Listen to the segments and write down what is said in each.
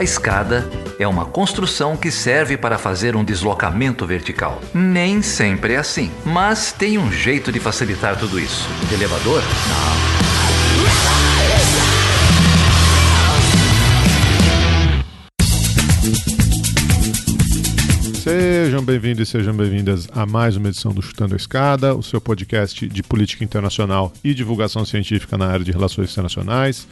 escada é uma construção que serve para fazer um deslocamento vertical. Nem sempre é assim, mas tem um jeito de facilitar tudo isso. Elevador? Não. Sejam bem-vindos e sejam bem-vindas a mais uma edição do Chutando a Escada, o seu podcast de política internacional e divulgação científica na área de relações internacionais.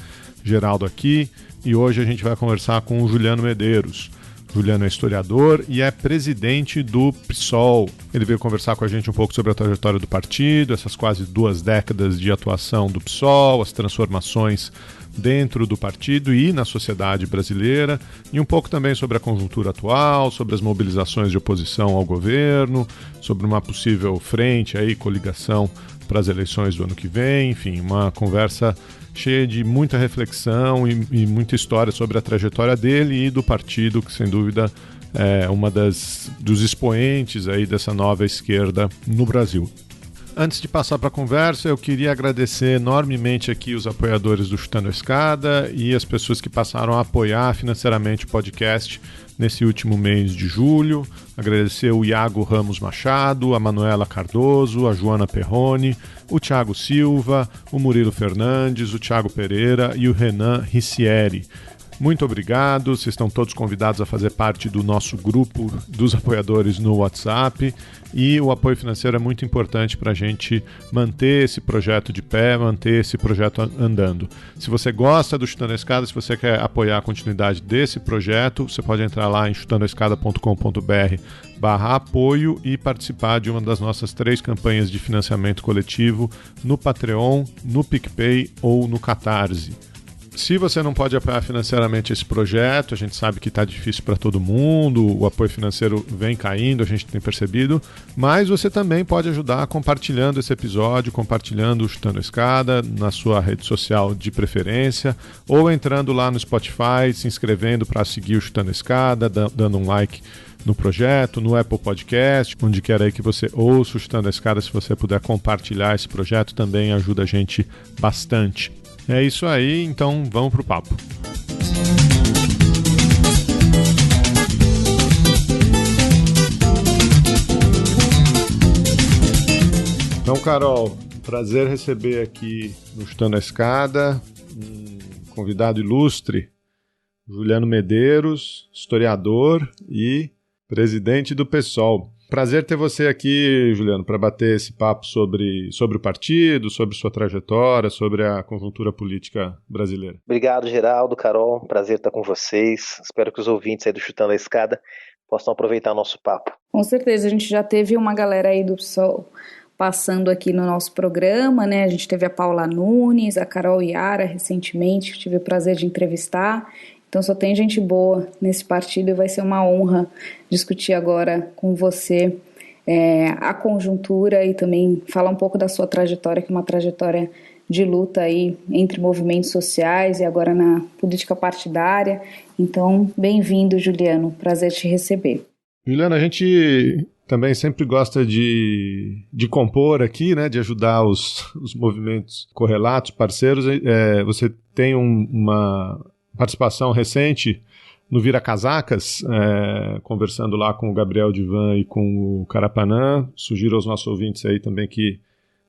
Geraldo aqui, e hoje a gente vai conversar com o Juliano Medeiros. Juliano é historiador e é presidente do PSOL. Ele veio conversar com a gente um pouco sobre a trajetória do partido, essas quase 2 décadas de atuação do PSOL, as transformações dentro do partido e na sociedade brasileira, e um pouco também sobre a conjuntura atual, sobre as mobilizações de oposição ao governo, sobre uma possível frente aí, coligação para as eleições do ano que vem, enfim, uma conversa cheia de muita reflexão e muita história sobre a trajetória dele e do partido, que sem dúvida é uma dos expoentes aí dessa nova esquerda no Brasil. Antes de passar para a conversa, eu queria agradecer enormemente aqui os apoiadores do Chutando a Escada e as pessoas que passaram a apoiar financeiramente o podcast nesse último mês de julho. Agradecer o Iago Ramos Machado, a Manuela Cardoso, a Joana Perrone, o Thiago Silva, o Murilo Fernandes, o Thiago Pereira e o Renan Ricieri. Muito obrigado, vocês estão todos convidados a fazer parte do nosso grupo dos apoiadores no WhatsApp, e o apoio financeiro é muito importante para a gente manter esse projeto de pé, manter esse projeto andando. Se você gosta do Chutando a Escada, se você quer apoiar a continuidade desse projeto, você pode entrar lá em chutandoaescada.com.br/apoio e participar de uma das nossas 3 campanhas de financiamento coletivo no Patreon, no PicPay ou no Catarse. Se você não pode apoiar financeiramente esse projeto, a gente sabe que está difícil para todo mundo, o apoio financeiro vem caindo, a gente tem percebido, mas você também pode ajudar compartilhando esse episódio, compartilhando o Chutando a Escada na sua rede social de preferência, ou entrando lá no Spotify, se inscrevendo para seguir o Chutando a Escada, dando um like no projeto, no Apple Podcast, onde quer aí que você ouça o Chutando a Escada. Se você puder compartilhar esse projeto, também ajuda a gente bastante. É isso aí, então vamos pro papo. Então, Carol, prazer receber aqui no Chutando a Escada um convidado ilustre, Juliano Medeiros, historiador e presidente do PSOL. Prazer ter você aqui, Juliano, para bater esse papo sobre o partido, sobre sua trajetória, sobre a conjuntura política brasileira. Obrigado, Geraldo, Carol. Prazer estar com vocês. Espero que os ouvintes aí do Chutando a Escada possam aproveitar o nosso papo. Com certeza, a gente já teve uma galera aí do PSOL passando aqui no nosso programa, né? A gente teve a Paula Nunes, a Carol Iara recentemente, que tive o prazer de entrevistar. Então só tem gente boa nesse partido e vai ser uma honra discutir agora com você a conjuntura e também falar um pouco da sua trajetória, que é uma trajetória de luta aí entre movimentos sociais e agora na política partidária. Então, bem-vindo, Juliano. Prazer te receber. Juliano, a gente também sempre gosta de compor aqui, né, de ajudar os movimentos correlatos, parceiros. Você tem uma participação recente no Vira Casacas, conversando lá com o Gabriel Divan e com o Carapanã. Sugiro aos nossos ouvintes aí também que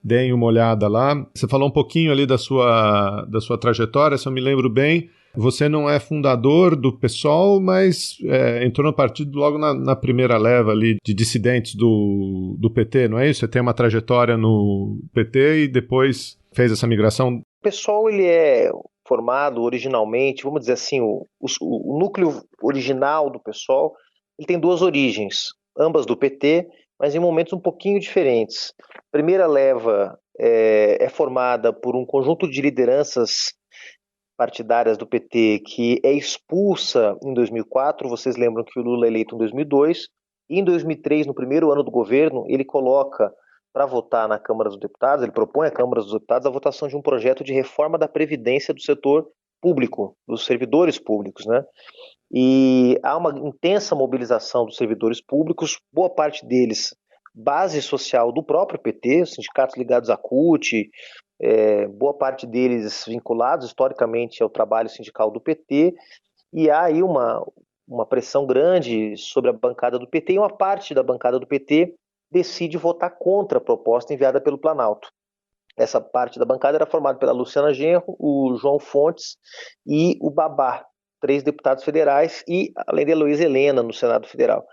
deem uma olhada lá. Você falou um pouquinho ali da sua trajetória, se eu me lembro bem. Você não é fundador do PSOL, mas entrou no partido logo na primeira leva ali de dissidentes do PT, não é isso? Você tem uma trajetória no PT e depois fez essa migração? O PSOL, ele é formado originalmente, vamos dizer assim, o núcleo original do PSOL, ele tem 2 origens, ambas do PT, mas em momentos um pouquinho diferentes. A primeira leva é formada por um conjunto de lideranças partidárias do PT que é expulsa em 2004, vocês lembram que o Lula é eleito em 2002, e em 2003, no primeiro ano do governo, ele coloca para votar na Câmara dos Deputados, ele propõe à Câmara dos Deputados a votação de um projeto de reforma da Previdência do setor público, dos servidores públicos, né? E há uma intensa mobilização dos servidores públicos, boa parte deles base social do próprio PT, sindicatos ligados à CUT, boa parte deles vinculados historicamente ao trabalho sindical do PT, e há aí uma pressão grande sobre a bancada do PT, e uma parte da bancada do PT decide votar contra a proposta enviada pelo Planalto. Essa parte da bancada era formada pela Luciana Genro, o João Fontes e o Babá, 3 deputados federais, e além de Heloísa Helena no Senado Federal.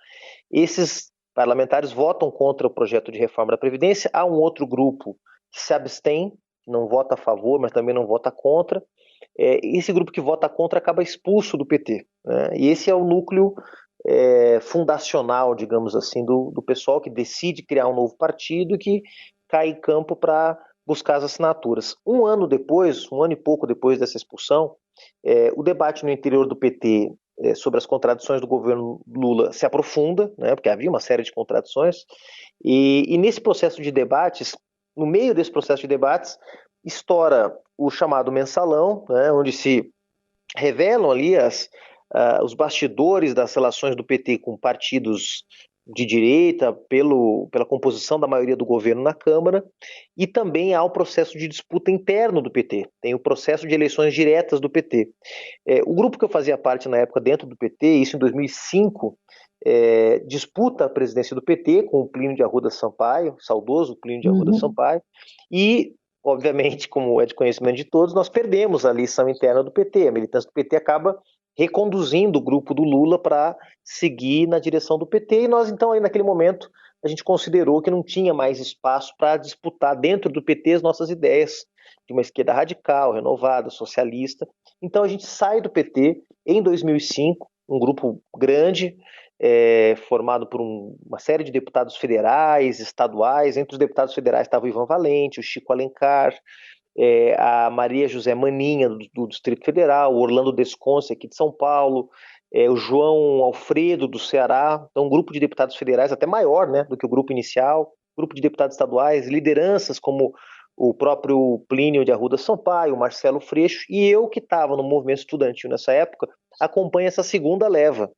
Esses parlamentares votam contra o projeto de reforma da Previdência. Há um outro grupo que se abstém, não vota a favor, mas também não vota contra. Esse grupo que vota contra acaba expulso do PT, né? E esse é o núcleo fundacional, digamos assim, do pessoal que decide criar um novo partido e que cai em campo para buscar as assinaturas. Um ano e pouco depois dessa expulsão, o debate no interior do PT sobre as contradições do governo Lula se aprofunda, né, porque havia uma série de contradições, e nesse processo de debates, no meio desse processo de debates, estoura o chamado mensalão, né, onde se revelam ali os bastidores das relações do PT com partidos de direita, pela composição da maioria do governo na Câmara, e também há o processo de disputa interno do PT, tem o processo de eleições diretas do PT. O grupo que eu fazia parte na época dentro do PT, isso em 2005, disputa a presidência do PT com o Plínio de Arruda Sampaio, saudoso Plínio de Arruda Sampaio, e obviamente, como é de conhecimento de todos, nós perdemos a eleição interna do PT, a militância do PT acaba reconduzindo o grupo do Lula para seguir na direção do PT, e nós então aí naquele momento a gente considerou que não tinha mais espaço para disputar dentro do PT as nossas ideias de uma esquerda radical, renovada, socialista. Então a gente sai do PT em 2005, um grupo grande, formado por uma série de deputados federais, estaduais. Entre os deputados federais estava o Ivan Valente, o Chico Alencar, a Maria José Maninha, do Distrito Federal, o Orlando Desconce, aqui de São Paulo, o João Alfredo, do Ceará. Então, um grupo de deputados federais até maior, né, do que o grupo inicial, grupo de deputados estaduais, lideranças como o próprio Plínio de Arruda Sampaio, o Marcelo Freixo, e eu que estava no movimento estudantil nessa época, acompanho essa segunda leva.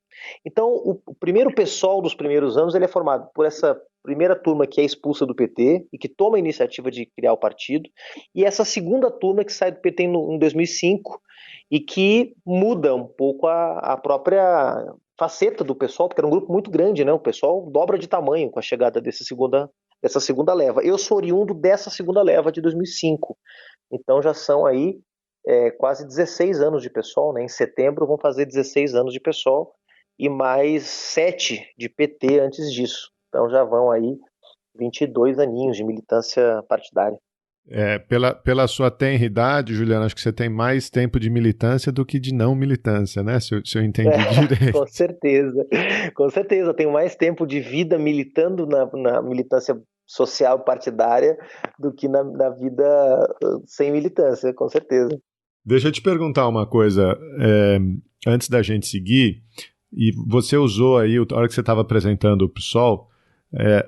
Então, o primeiro PSOL dos primeiros anos ele é formado por essa primeira turma que é expulsa do PT e que toma a iniciativa de criar o partido, e essa segunda turma que sai do PT em 2005 e que muda um pouco a própria faceta do PSOL, porque era um grupo muito grande, né? O PSOL dobra de tamanho com a chegada dessa segunda leva. Eu sou oriundo dessa segunda leva de 2005, então já são aí quase 16 anos de PSOL, né? Em setembro vão fazer 16 anos de PSOL e mais 7 de PT antes disso. Então já vão aí 22 aninhos de militância partidária. Pela sua tenra idade, Juliana, acho que você tem mais tempo de militância do que de não militância, né? Se eu entendi direito. Com certeza. Eu tenho mais tempo de vida militando na militância social partidária do que na vida sem militância, com certeza. Deixa eu te perguntar uma coisa, antes da gente seguir, e você usou aí, a hora que você estava apresentando o PSOL,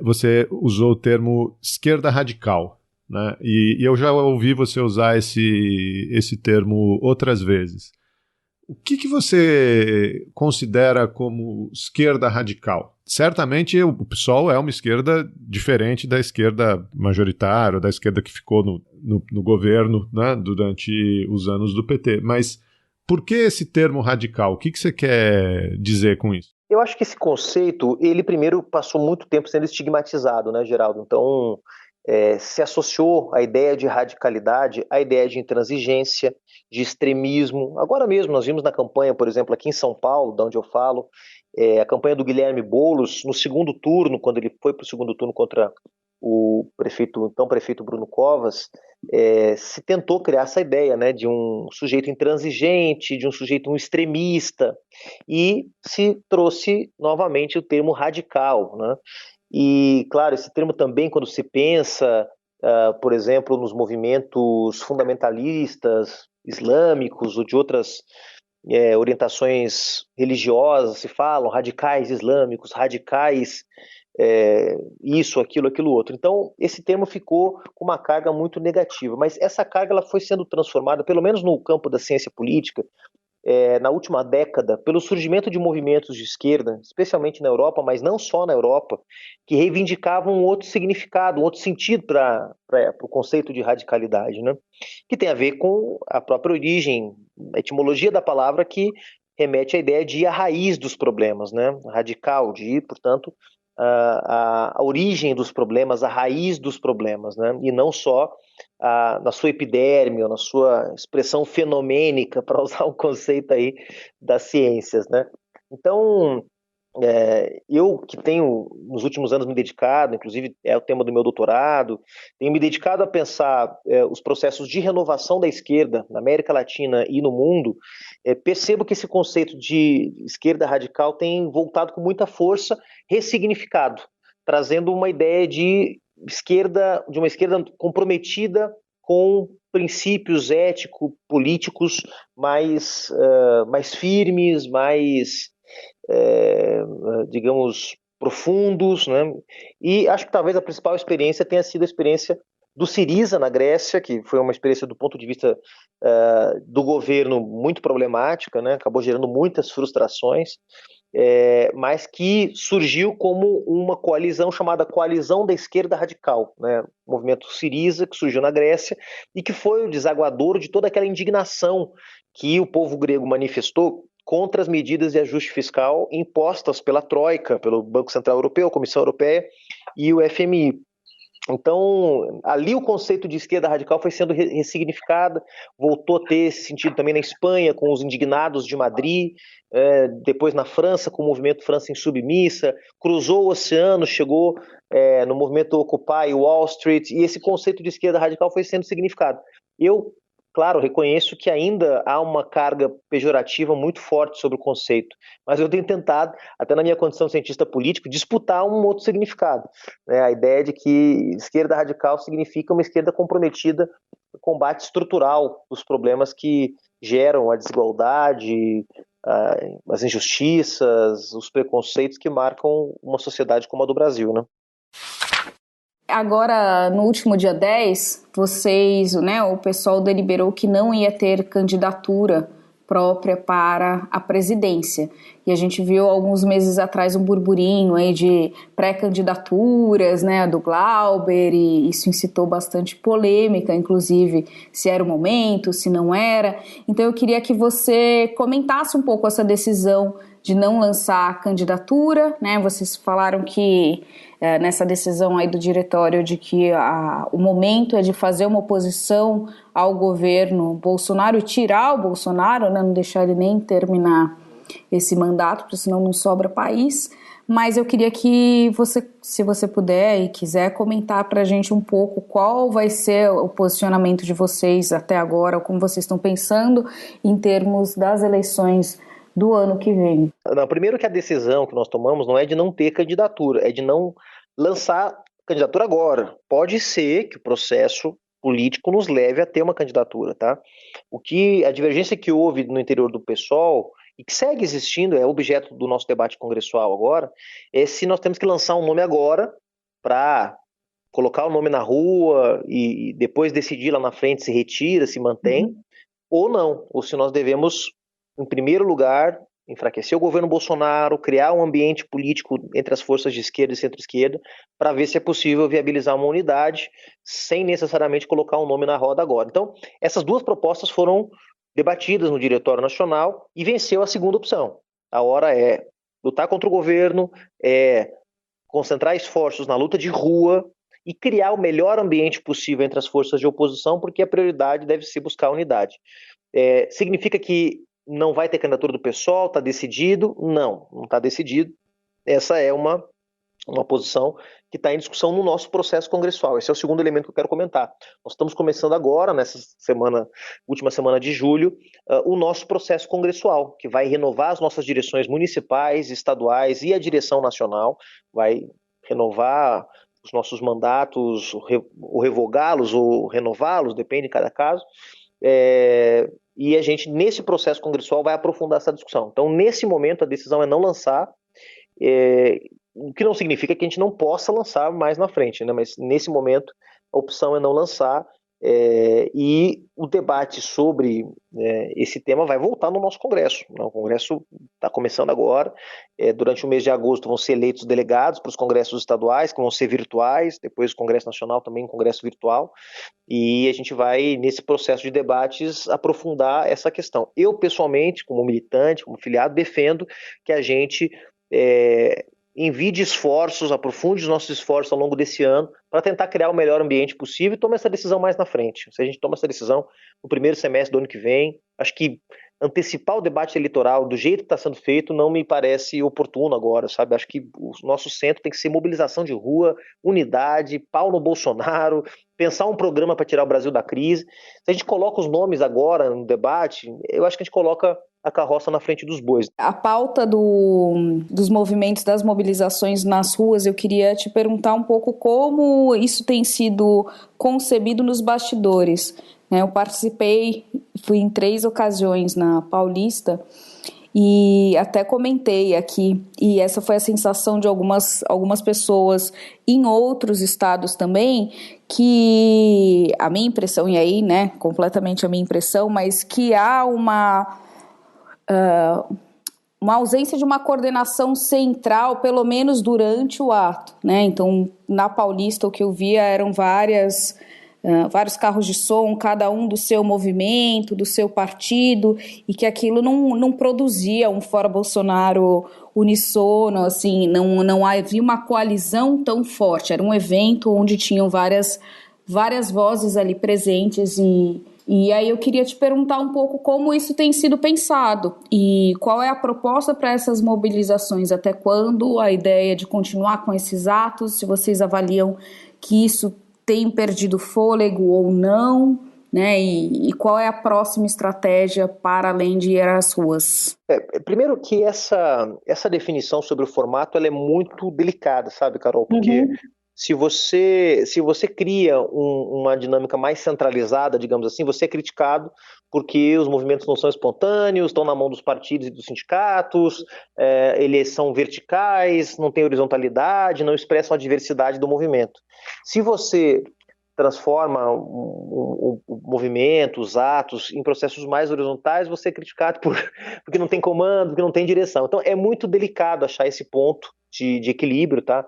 você usou o termo esquerda radical, né? E eu já ouvi você usar esse termo outras vezes. O que você considera como esquerda radical? Certamente o PSOL é uma esquerda diferente da esquerda majoritária, da esquerda que ficou no governo, né, durante os anos do PT. Mas por que esse termo radical? O que você quer dizer com isso? Eu acho que esse conceito, ele primeiro passou muito tempo sendo estigmatizado, né, Geraldo? Então, se associou a ideia de radicalidade, a ideia de intransigência, de extremismo. Agora mesmo nós vimos na campanha, por exemplo, aqui em São Paulo, de onde eu falo, a campanha do Guilherme Boulos, no segundo turno, quando ele foi para o segundo turno contra o então prefeito Bruno Covas, se tentou criar essa ideia, né, de um sujeito intransigente, de um sujeito extremista, e se trouxe novamente o termo radical, né? E, claro, esse termo também, quando se pensa, por exemplo, nos movimentos fundamentalistas islâmicos ou de outras orientações religiosas, se falam radicais islâmicos, radicais isso, aquilo, aquilo outro. Então, esse termo ficou com uma carga muito negativa, mas essa carga ela foi sendo transformada, pelo menos no campo da ciência política, na última década, pelo surgimento de movimentos de esquerda, especialmente na Europa, mas não só na Europa, que reivindicavam um outro significado, um outro sentido para o conceito de radicalidade, né? Que tem a ver com a própria origem, a etimologia da palavra, que remete à ideia de ir à raiz dos problemas, né? Radical, de ir, portanto, a origem dos problemas, a raiz dos problemas, né? E não só na sua epiderme ou na sua expressão fenomênica, para usar um conceito aí das ciências, né? Então, eu que tenho nos últimos anos me dedicado, inclusive é o tema do meu doutorado, tenho me dedicado a pensar os processos de renovação da esquerda na América Latina e no mundo, percebo que esse conceito de esquerda radical tem voltado com muita força, ressignificado, trazendo uma ideia de uma esquerda comprometida com princípios ético-políticos mais firmes, mais digamos, profundos, né? E acho que talvez a principal experiência tenha sido a experiência do Syriza na Grécia, que foi uma experiência do ponto de vista do governo muito problemática, né? Acabou gerando muitas frustrações, mas que surgiu como uma coalizão chamada Coalizão da Esquerda Radical, né? O movimento Syriza, que surgiu na Grécia e que foi o desaguador de toda aquela indignação que o povo grego manifestou contra as medidas de ajuste fiscal impostas pela Troika, pelo Banco Central Europeu, a Comissão Europeia e o FMI. Então, ali o conceito de esquerda radical foi sendo ressignificado, voltou a ter esse sentido também na Espanha, com os indignados de Madrid, depois na França, com o movimento França Insubmissa, cruzou o oceano, chegou no movimento Occupy Wall Street, e esse conceito de esquerda radical foi sendo significado. Eu, claro, reconheço que ainda há uma carga pejorativa muito forte sobre o conceito, mas eu tenho tentado, até na minha condição de cientista político, disputar um outro significado, né? A ideia de que esquerda radical significa uma esquerda comprometida com o combate estrutural dos problemas que geram a desigualdade, as injustiças, os preconceitos que marcam uma sociedade como a do Brasil, né? Agora, no último dia 10, vocês, né, o pessoal deliberou que não ia ter candidatura própria para a presidência. E a gente viu alguns meses atrás um burburinho aí de pré-candidaturas, né, do Glauber, e isso incitou bastante polêmica, inclusive se era o momento, se não era. Então eu queria que você comentasse um pouco essa decisão de não lançar a candidatura, né? Vocês falaram que nessa decisão aí do diretório de que o momento é de fazer uma oposição ao governo Bolsonaro e tirar o Bolsonaro, né? Não deixar ele nem terminar esse mandato, porque senão não sobra país. Mas eu queria que você, se você puder e quiser, comentar para a gente um pouco qual vai ser o posicionamento de vocês até agora, como vocês estão pensando em termos das eleições do ano que vem. Não, primeiro que a decisão que nós tomamos não é de não ter candidatura, é de não lançar candidatura agora. Pode ser que o processo político nos leve a ter uma candidatura, tá? A divergência que houve no interior do PSOL e que segue existindo, é objeto do nosso debate congressual agora, é se nós temos que lançar um nome agora para colocar o nome na rua e depois decidir lá na frente se retira, se mantém, ou não, ou se nós devemos, em primeiro lugar, enfraquecer o governo Bolsonaro, criar um ambiente político entre as forças de esquerda e centro-esquerda, para ver se é possível viabilizar uma unidade, sem necessariamente colocar um nome na roda agora. Então, essas duas propostas foram debatidas no Diretório Nacional e venceu a segunda opção. A hora é lutar contra o governo, é concentrar esforços na luta de rua e criar o melhor ambiente possível entre as forças de oposição, porque a prioridade deve ser buscar a unidade. Significa que não vai ter candidatura do PSOL? Está decidido? Não está decidido. Essa é uma posição que está em discussão no nosso processo congressual. Esse é o segundo elemento que eu quero comentar. Nós estamos começando agora, nessa última semana de julho, o nosso processo congressual, que vai renovar as nossas direções municipais, estaduais e a direção nacional, vai renovar os nossos mandatos, ou revogá-los ou renová-los, depende de cada caso. E a gente, nesse processo congressual, vai aprofundar essa discussão. Então, nesse momento, a decisão é não lançar, o que não significa que a gente não possa lançar mais na frente, né? Mas nesse momento, a opção é não lançar, E o debate sobre esse tema vai voltar no nosso Congresso. O Congresso está começando agora. Durante o mês de agosto vão ser eleitos delegados para os congressos estaduais, que vão ser virtuais, depois o Congresso Nacional também um congresso virtual, e a gente vai, nesse processo de debates, aprofundar essa questão. Eu, pessoalmente, como militante, como filiado, defendo que a gente envie esforços, aprofunde os nossos esforços ao longo desse ano para tentar criar o melhor ambiente possível e tome essa decisão mais na frente. Se a gente toma essa decisão no primeiro semestre do ano que vem, acho que antecipar o debate eleitoral do jeito que está sendo feito não me parece oportuno agora, sabe? Acho que o nosso centro tem que ser mobilização de rua, unidade, pau no Bolsonaro, pensar um programa para tirar o Brasil da crise. Se a gente coloca os nomes agora no debate, eu acho que a gente coloca a carroça na frente dos bois. A pauta dos movimentos, das mobilizações nas ruas, eu queria te perguntar um pouco como isso tem sido concebido nos bastidores. Eu participei, fui em 3 ocasiões na Paulista e até comentei aqui, e essa foi a sensação de algumas pessoas em outros estados também, que a minha impressão, e aí, completamente a minha impressão, mas que há uma ausência de uma coordenação central, pelo menos durante o ato, Então, na Paulista, o que eu via eram vários carros de som, cada um do seu movimento, do seu partido, e que aquilo não produzia um fora Bolsonaro unissono, assim, não havia uma coalizão tão forte. Era um evento onde tinham várias vozes ali presentes e aí eu queria te perguntar um pouco como isso tem sido pensado e qual é a proposta para essas mobilizações, até quando a ideia de continuar com esses atos, se vocês avaliam que isso tem perdido fôlego ou não, e qual é a próxima estratégia para além de ir às ruas? Primeiro que essa definição sobre o formato ela é muito delicada, sabe, Carol? Porque se você cria uma dinâmica mais centralizada, digamos assim, você é criticado porque os movimentos não são espontâneos, estão na mão dos partidos e dos sindicatos, eles são verticais, não tem horizontalidade, não expressam a diversidade do movimento. Se você transforma o movimento, os atos, em processos mais horizontais, você é criticado porque não tem comando, porque não tem direção. Então é muito delicado achar esse ponto de equilíbrio, tá?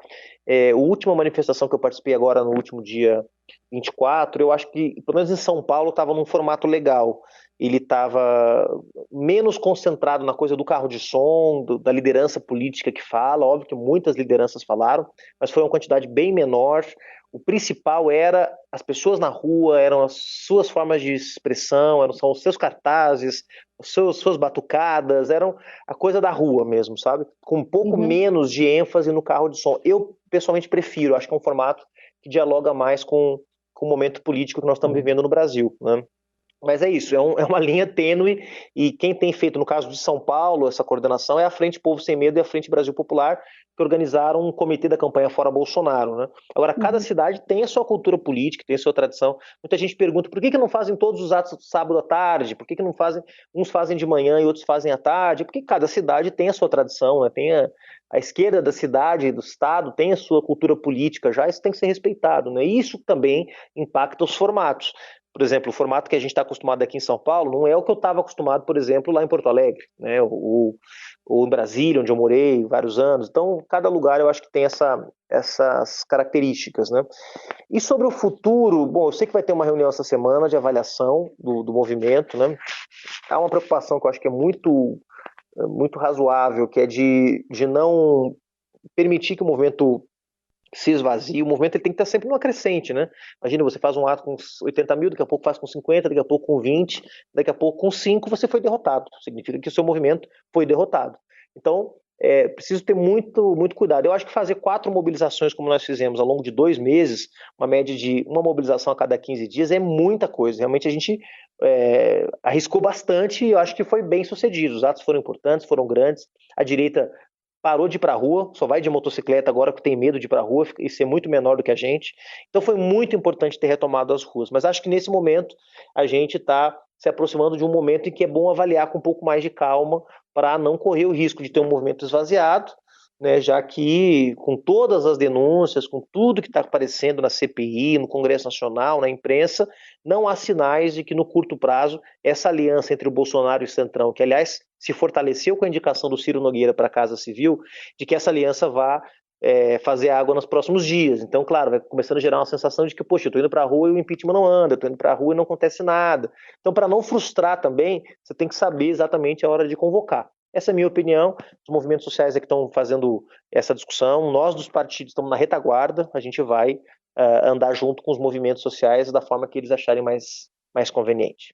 A última manifestação que eu participei agora no último dia 24, eu acho que, pelo menos em São Paulo, estava num formato legal. Ele estava menos concentrado na coisa do carro de som, da liderança política que fala, óbvio que muitas lideranças falaram, mas foi uma quantidade bem menor. O principal era as pessoas na rua, eram as suas formas de expressão, são os seus cartazes, suas batucadas, eram a coisa da rua mesmo, sabe? Com um pouco menos de ênfase no carro de som. Eu, pessoalmente, prefiro, acho que é um formato que dialoga mais com o momento político que nós estamos vivendo no Brasil, né? Mas é isso, é uma linha tênue e quem tem feito, no caso de São Paulo, essa coordenação é a Frente Povo Sem Medo e a Frente Brasil Popular, que organizaram um comitê da campanha Fora Bolsonaro, né? Agora, cada cidade tem a sua cultura política, tem a sua tradição. Muita gente pergunta por que não fazem todos os atos sábado à tarde, por que não fazem, uns fazem de manhã e outros fazem à tarde, porque cada cidade tem a sua tradição, né? Tem a esquerda da cidade, do estado, tem a sua cultura política já, isso tem que ser respeitado, né? E isso também impacta os formatos. Por exemplo, o formato que a gente está acostumado aqui em São Paulo não é o que eu estava acostumado, por exemplo, lá em Porto Alegre, né? Ou em Brasília, onde eu morei vários anos. Então, cada lugar eu acho que tem essas características, né? E sobre o futuro, bom, eu sei que vai ter uma reunião essa semana de avaliação do movimento, né? Há uma preocupação que eu acho que é muito razoável, que é de não permitir que o movimento se esvazia. O movimento ele tem que estar sempre numa crescente, né? Imagina, você faz um ato com 80 mil, daqui a pouco faz com 50, daqui a pouco com 20, daqui a pouco com 5, você foi derrotado. Significa que o seu movimento foi derrotado. Então, preciso ter muito, muito cuidado. Eu acho que fazer 4 mobilizações, como nós fizemos ao longo de 2 meses, uma média de uma mobilização a cada 15 dias, é muita coisa. Realmente a gente arriscou bastante e eu acho que foi bem sucedido. Os atos foram importantes, foram grandes. A direita parou de ir para a rua, só vai de motocicleta agora porque tem medo de ir para a rua e ser muito menor do que a gente. Então foi muito importante ter retomado as ruas. Mas acho que nesse momento a gente está se aproximando de um momento em que é bom avaliar com um pouco mais de calma para não correr o risco de ter um movimento esvaziado né, já que com todas as denúncias, com tudo que está aparecendo na CPI, no Congresso Nacional, na imprensa, não há sinais de que no curto prazo essa aliança entre o Bolsonaro e o Centrão, que aliás se fortaleceu com a indicação do Ciro Nogueira para a Casa Civil, de que essa aliança vá fazer água nos próximos dias. Então, claro, vai começando a gerar uma sensação de que, poxa, eu estou indo para a rua e o impeachment não anda, eu estou indo para a rua e não acontece nada. Então, para não frustrar também, você tem que saber exatamente a hora de convocar. Essa é a minha opinião. Os movimentos sociais é que estão fazendo essa discussão. Nós, dos partidos, estamos na retaguarda. A gente vai andar junto com os movimentos sociais da forma que eles acharem mais conveniente.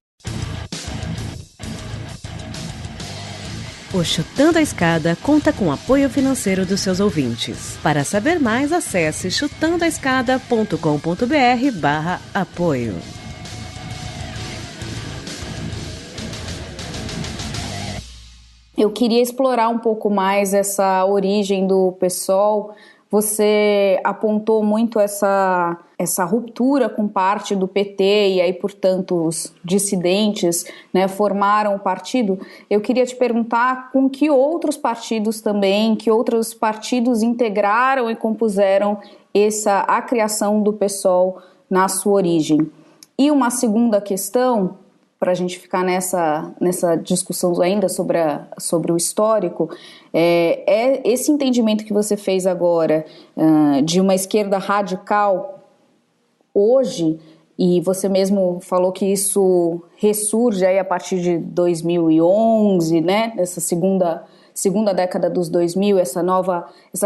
O Chutando a Escada conta com apoio financeiro dos seus ouvintes. Para saber mais, acesse chutandoaescada.com.br/apoio. Eu queria explorar um pouco mais essa origem do PSOL. Você apontou muito essa ruptura com parte do PT e aí, portanto, os dissidentes, né, formaram o partido. Eu queria te perguntar com que outros partidos também, que outros partidos integraram e compuseram a criação do PSOL na sua origem. E uma segunda questão, para a gente ficar nessa discussão ainda sobre o histórico, é esse entendimento que você fez agora de uma esquerda radical hoje, e você mesmo falou que isso ressurge aí a partir de 2011, né, nessa segunda década dos 2000, essa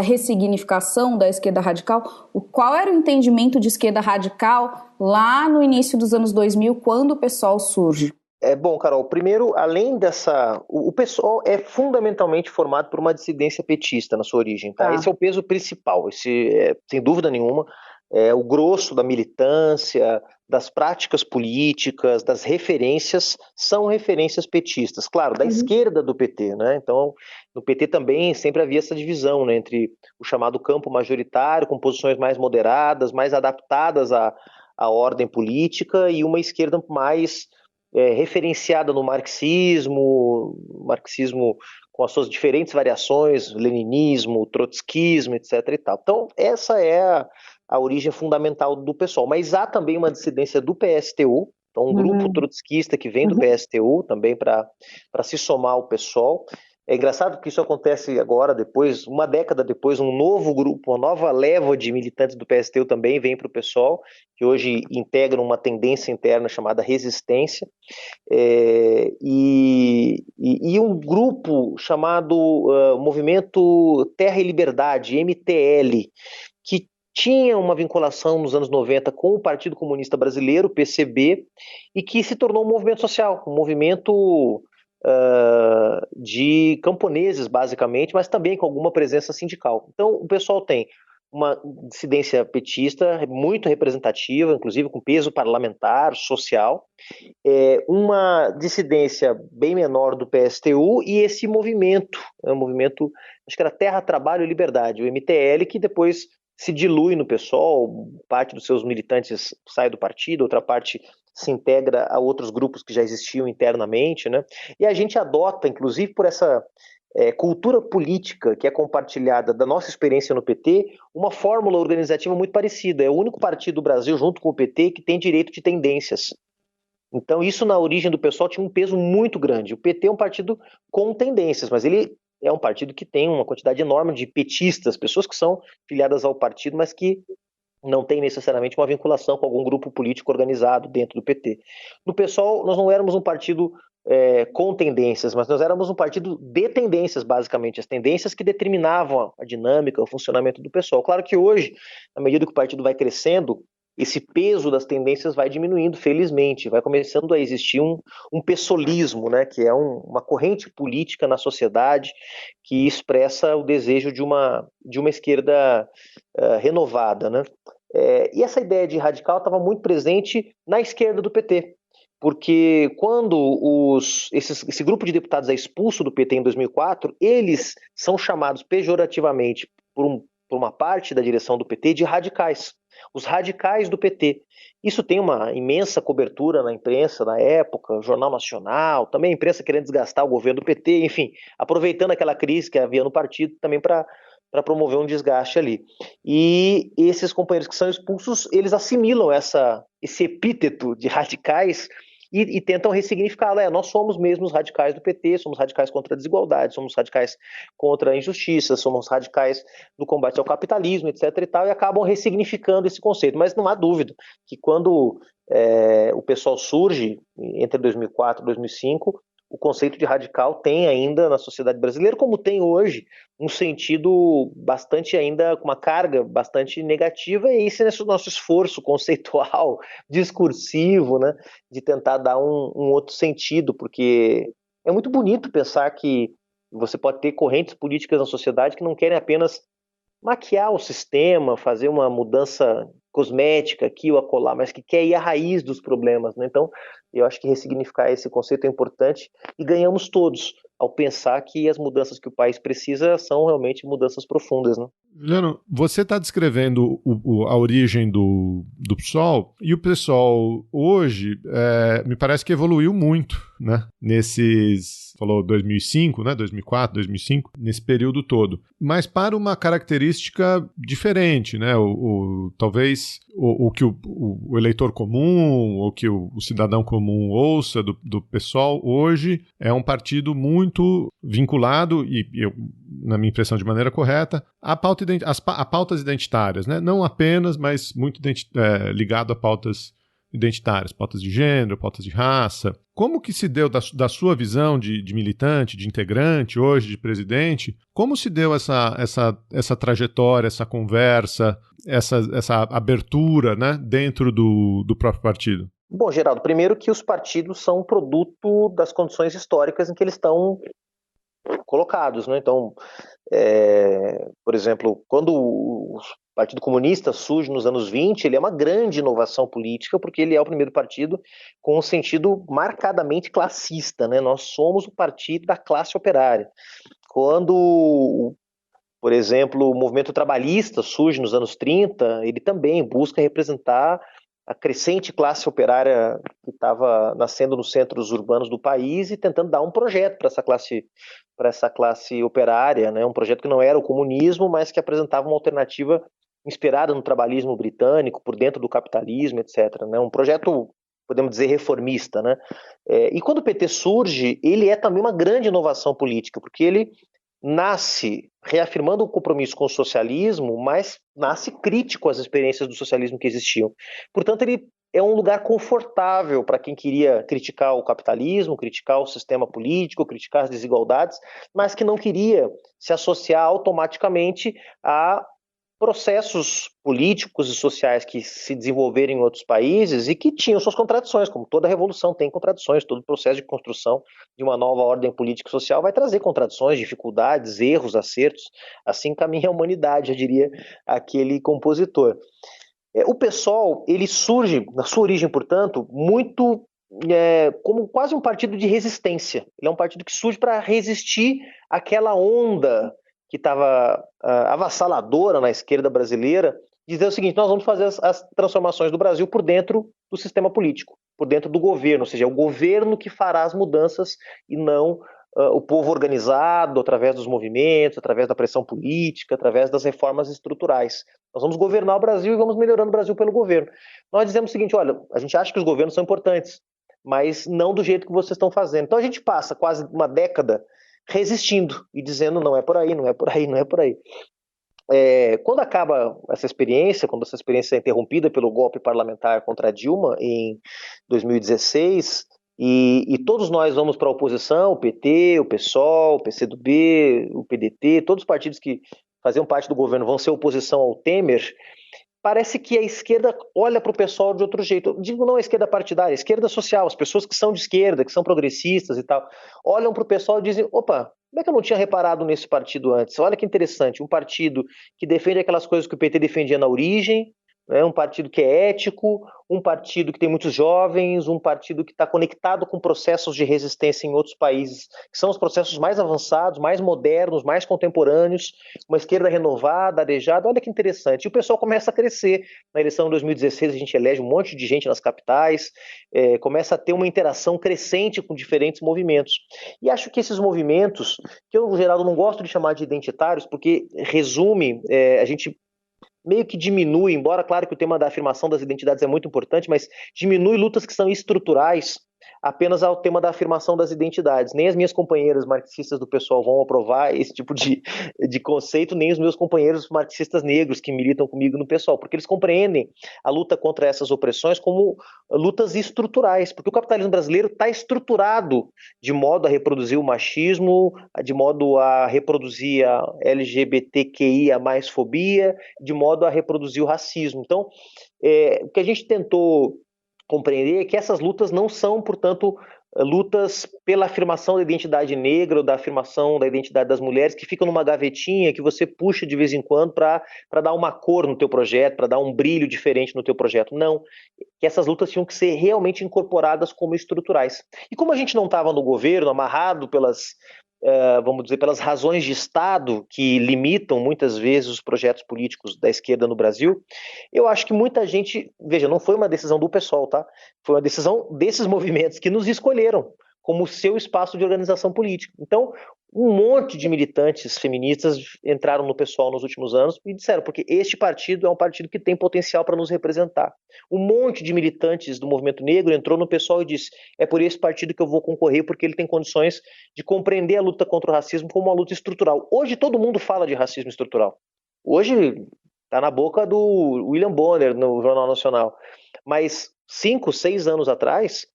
ressignificação da esquerda radical. Qual era o entendimento de esquerda radical lá no início dos anos 2000, quando o PSOL surge? Bom, Carol, primeiro, além dessa... O PSOL é fundamentalmente formado por uma dissidência petista na sua origem, tá? Esse é o peso principal, sem dúvida nenhuma, o grosso da militância, das práticas políticas, das referências, são referências petistas, claro, da esquerda do PT, né? Então, no PT também sempre havia essa divisão, né, entre o chamado campo majoritário, com posições mais moderadas, mais adaptadas à ordem política, e uma esquerda mais referenciada no marxismo com as suas diferentes variações, leninismo, trotskismo, etc. e tal. Então, essa é a origem fundamental do PSOL. Mas há também uma dissidência do PSTU, então um grupo trotskista que vem do PSTU também para se somar ao PSOL. É engraçado que isso acontece agora, uma década depois, um novo grupo, uma nova leva de militantes do PSTU também vem para o PSOL, que hoje integram uma tendência interna chamada Resistência, e um grupo chamado Movimento Terra e Liberdade, MTL, que tinha uma vinculação nos anos 90 com o Partido Comunista Brasileiro, PCB, e que se tornou um movimento social, um movimento de camponeses, basicamente, mas também com alguma presença sindical. Então, o pessoal tem uma dissidência petista muito representativa, inclusive com peso parlamentar, social, uma dissidência bem menor do PSTU e esse movimento, acho que era Terra, Trabalho e Liberdade, o MTL, que depois se dilui no PSOL, parte dos seus militantes sai do partido, outra parte se integra a outros grupos que já existiam internamente, né? E a gente adota, inclusive por essa cultura política que é compartilhada da nossa experiência no PT, uma fórmula organizativa muito parecida. É o único partido do Brasil, junto com o PT, que tem direito de tendências. Então isso na origem do PSOL tinha um peso muito grande. O PT é um partido com tendências, mas ele é um partido que tem uma quantidade enorme de petistas, pessoas que são filiadas ao partido, mas que não tem necessariamente uma vinculação com algum grupo político organizado dentro do PT. No PSOL, nós não éramos um partido com tendências, mas nós éramos um partido de tendências, basicamente, as tendências que determinavam a dinâmica, o funcionamento do PSOL. Claro que hoje, à medida que o partido vai crescendo, esse peso das tendências vai diminuindo, felizmente, vai começando a existir um pessoalismo, né, que é uma corrente política na sociedade que expressa o desejo de uma esquerda renovada, né? E essa ideia de radical estava muito presente na esquerda do PT, porque quando esse grupo de deputados é expulso do PT em 2004, eles são chamados pejorativamente por uma parte da direção do PT de radicais. Os radicais do PT. Isso tem uma imensa cobertura na imprensa na época, Jornal Nacional, também a imprensa querendo desgastar o governo do PT, enfim, aproveitando aquela crise que havia no partido também para para promover um desgaste ali. E esses companheiros que são expulsos, eles assimilam esse epíteto de radicais e tentam ressignificá-lo. Nós somos mesmo os radicais do PT, somos radicais contra a desigualdade, somos radicais contra a injustiça, somos radicais no combate ao capitalismo, etc. e tal, e acabam ressignificando esse conceito. Mas não há dúvida que quando o PSOL surge, entre 2004 e 2005, o conceito de radical tem ainda na sociedade brasileira, como tem hoje, um sentido bastante ainda, com uma carga bastante negativa, e esse é o nosso esforço conceitual, discursivo, né, de tentar dar um outro sentido, porque é muito bonito pensar que você pode ter correntes políticas na sociedade que não querem apenas maquiar o sistema, fazer uma mudança cosmética aqui ou acolá, mas que quer ir à raiz dos problemas, né? Então, eu acho que ressignificar esse conceito é importante e ganhamos todos ao pensar que as mudanças que o país precisa são realmente mudanças profundas, né? Juliano, você está descrevendo a origem do PSOL, e o PSOL hoje me parece que evoluiu muito, né? Falou 2005, né? 2004, 2005, nesse período todo. Mas para uma característica diferente, né? Talvez o que o eleitor comum, ou que o cidadão comum ouça do PSOL hoje é um partido muito vinculado, na minha impressão de maneira correta, a pautas identitárias, né? Não apenas, mas muito ligado a pautas identitárias, pautas de gênero, pautas de raça. Como que se deu, da sua visão de militante, de integrante, hoje de presidente, como se deu essa trajetória, essa conversa, essa abertura, né, dentro do próprio partido? Bom, Geraldo, primeiro que os partidos são produto das condições históricas em que eles estão colocados, né? Então, por exemplo, quando o Partido Comunista surge nos anos 20, ele é uma grande inovação política, porque ele é o primeiro partido com um sentido marcadamente classista, né? Nós somos o partido da classe operária. Quando, por exemplo, o movimento trabalhista surge nos anos 30, ele também busca representar a crescente classe operária que estava nascendo nos centros urbanos do país e tentando dar um projeto para essa classe operária, né? Um projeto que não era o comunismo, mas que apresentava uma alternativa inspirada no trabalhismo britânico, por dentro do capitalismo, etc., né? Um projeto, podemos dizer, reformista, né? E quando o PT surge, ele é também uma grande inovação política, porque ele nasce reafirmando o compromisso com o socialismo, mas nasce crítico às experiências do socialismo que existiam. Portanto, ele é um lugar confortável para quem queria criticar o capitalismo, criticar o sistema político, criticar as desigualdades, mas que não queria se associar automaticamente a processos políticos e sociais que se desenvolveram em outros países e que tinham suas contradições, como toda revolução tem contradições, todo processo de construção de uma nova ordem política e social vai trazer contradições, dificuldades, erros, acertos, assim caminha a humanidade, eu diria aquele compositor. O PSOL, ele surge, na sua origem, portanto, muito como quase um partido de resistência. Ele é um partido que surge para resistir àquela onda que estava avassaladora na esquerda brasileira, dizer o seguinte: nós vamos fazer as transformações do Brasil por dentro do sistema político, por dentro do governo, ou seja, é o governo que fará as mudanças e não o povo organizado, através dos movimentos, através da pressão política, através das reformas estruturais. Nós vamos governar o Brasil e vamos melhorando o Brasil pelo governo. Nós dizemos o seguinte: olha, a gente acha que os governos são importantes, mas não do jeito que vocês estão fazendo. Então a gente passa quase uma década resistindo e dizendo não é por aí, não é por aí, não é por aí. Quando acaba essa experiência, quando essa experiência é interrompida pelo golpe parlamentar contra a Dilma em 2016, e todos nós vamos para a oposição, o PT, o PSOL, o PCdoB, o PDT, todos os partidos que faziam parte do governo vão ser oposição ao Temer, parece que a esquerda olha para o pessoal de outro jeito. Eu digo não a esquerda partidária, a esquerda social, as pessoas que são de esquerda, que são progressistas e tal, olham para o pessoal e dizem: opa, como é que eu não tinha reparado nesse partido antes? Olha que interessante, um partido que defende aquelas coisas que o PT defendia na origem, né? Um partido que é ético, um partido que tem muitos jovens, um partido que está conectado com processos de resistência em outros países, que são os processos mais avançados, mais modernos, mais contemporâneos, uma esquerda renovada, arejada. Olha que interessante. E o pessoal começa a crescer. Na eleição de 2016, a gente elege um monte de gente nas capitais, começa a ter uma interação crescente com diferentes movimentos. E acho que esses movimentos, que eu, Geraldo, não gosto de chamar de identitários, porque resume, a gente meio que diminui, embora claro que o tema da afirmação das identidades é muito importante, mas diminui lutas que são estruturais apenas ao tema da afirmação das identidades. Nem as minhas companheiras marxistas do PSOL vão aprovar esse tipo de conceito, nem os meus companheiros marxistas negros que militam comigo no PSOL, porque eles compreendem a luta contra essas opressões como lutas estruturais, porque o capitalismo brasileiro está estruturado de modo a reproduzir o machismo, de modo a reproduzir a LGBTQIA mais fobia, de modo a reproduzir o racismo. Então, o que a gente tentou compreender que essas lutas não são, portanto, lutas pela afirmação da identidade negra ou da afirmação da identidade das mulheres que ficam numa gavetinha que você puxa de vez em quando para dar uma cor no teu projeto, para dar um brilho diferente no teu projeto. Não, que essas lutas tinham que ser realmente incorporadas como estruturais. E como a gente não estava no governo, amarrado pelas vamos dizer, pelas razões de Estado que limitam muitas vezes os projetos políticos da esquerda no Brasil, eu acho que muita gente, veja, não foi uma decisão do PSOL, tá? Foi uma decisão desses movimentos que nos escolheram como seu espaço de organização política. Então, um monte de militantes feministas entraram no PSOL nos últimos anos e disseram, porque este partido é um partido que tem potencial para nos representar. Um monte de militantes do movimento negro entrou no PSOL e disse, é por esse partido que eu vou concorrer, porque ele tem condições de compreender a luta contra o racismo como uma luta estrutural. Hoje todo mundo fala de racismo estrutural. Hoje está na boca do William Bonner no Jornal Nacional. Mas 5, 6 anos atrás,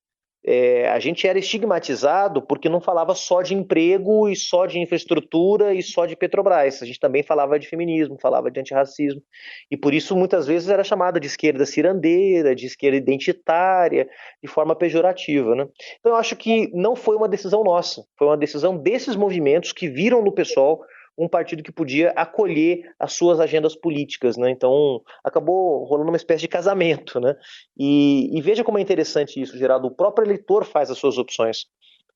a gente era estigmatizado porque não falava só de emprego e só de infraestrutura e só de Petrobras. A gente também falava de feminismo, falava de antirracismo. E por isso muitas vezes era chamada de esquerda cirandeira, de esquerda identitária, de forma pejorativa, né? Então eu acho que não foi uma decisão nossa, foi uma decisão desses movimentos que viram no PSOL um partido que podia acolher as suas agendas políticas, né? Então acabou rolando uma espécie de casamento, né? E veja como é interessante isso, Geraldo, o próprio eleitor faz as suas opções.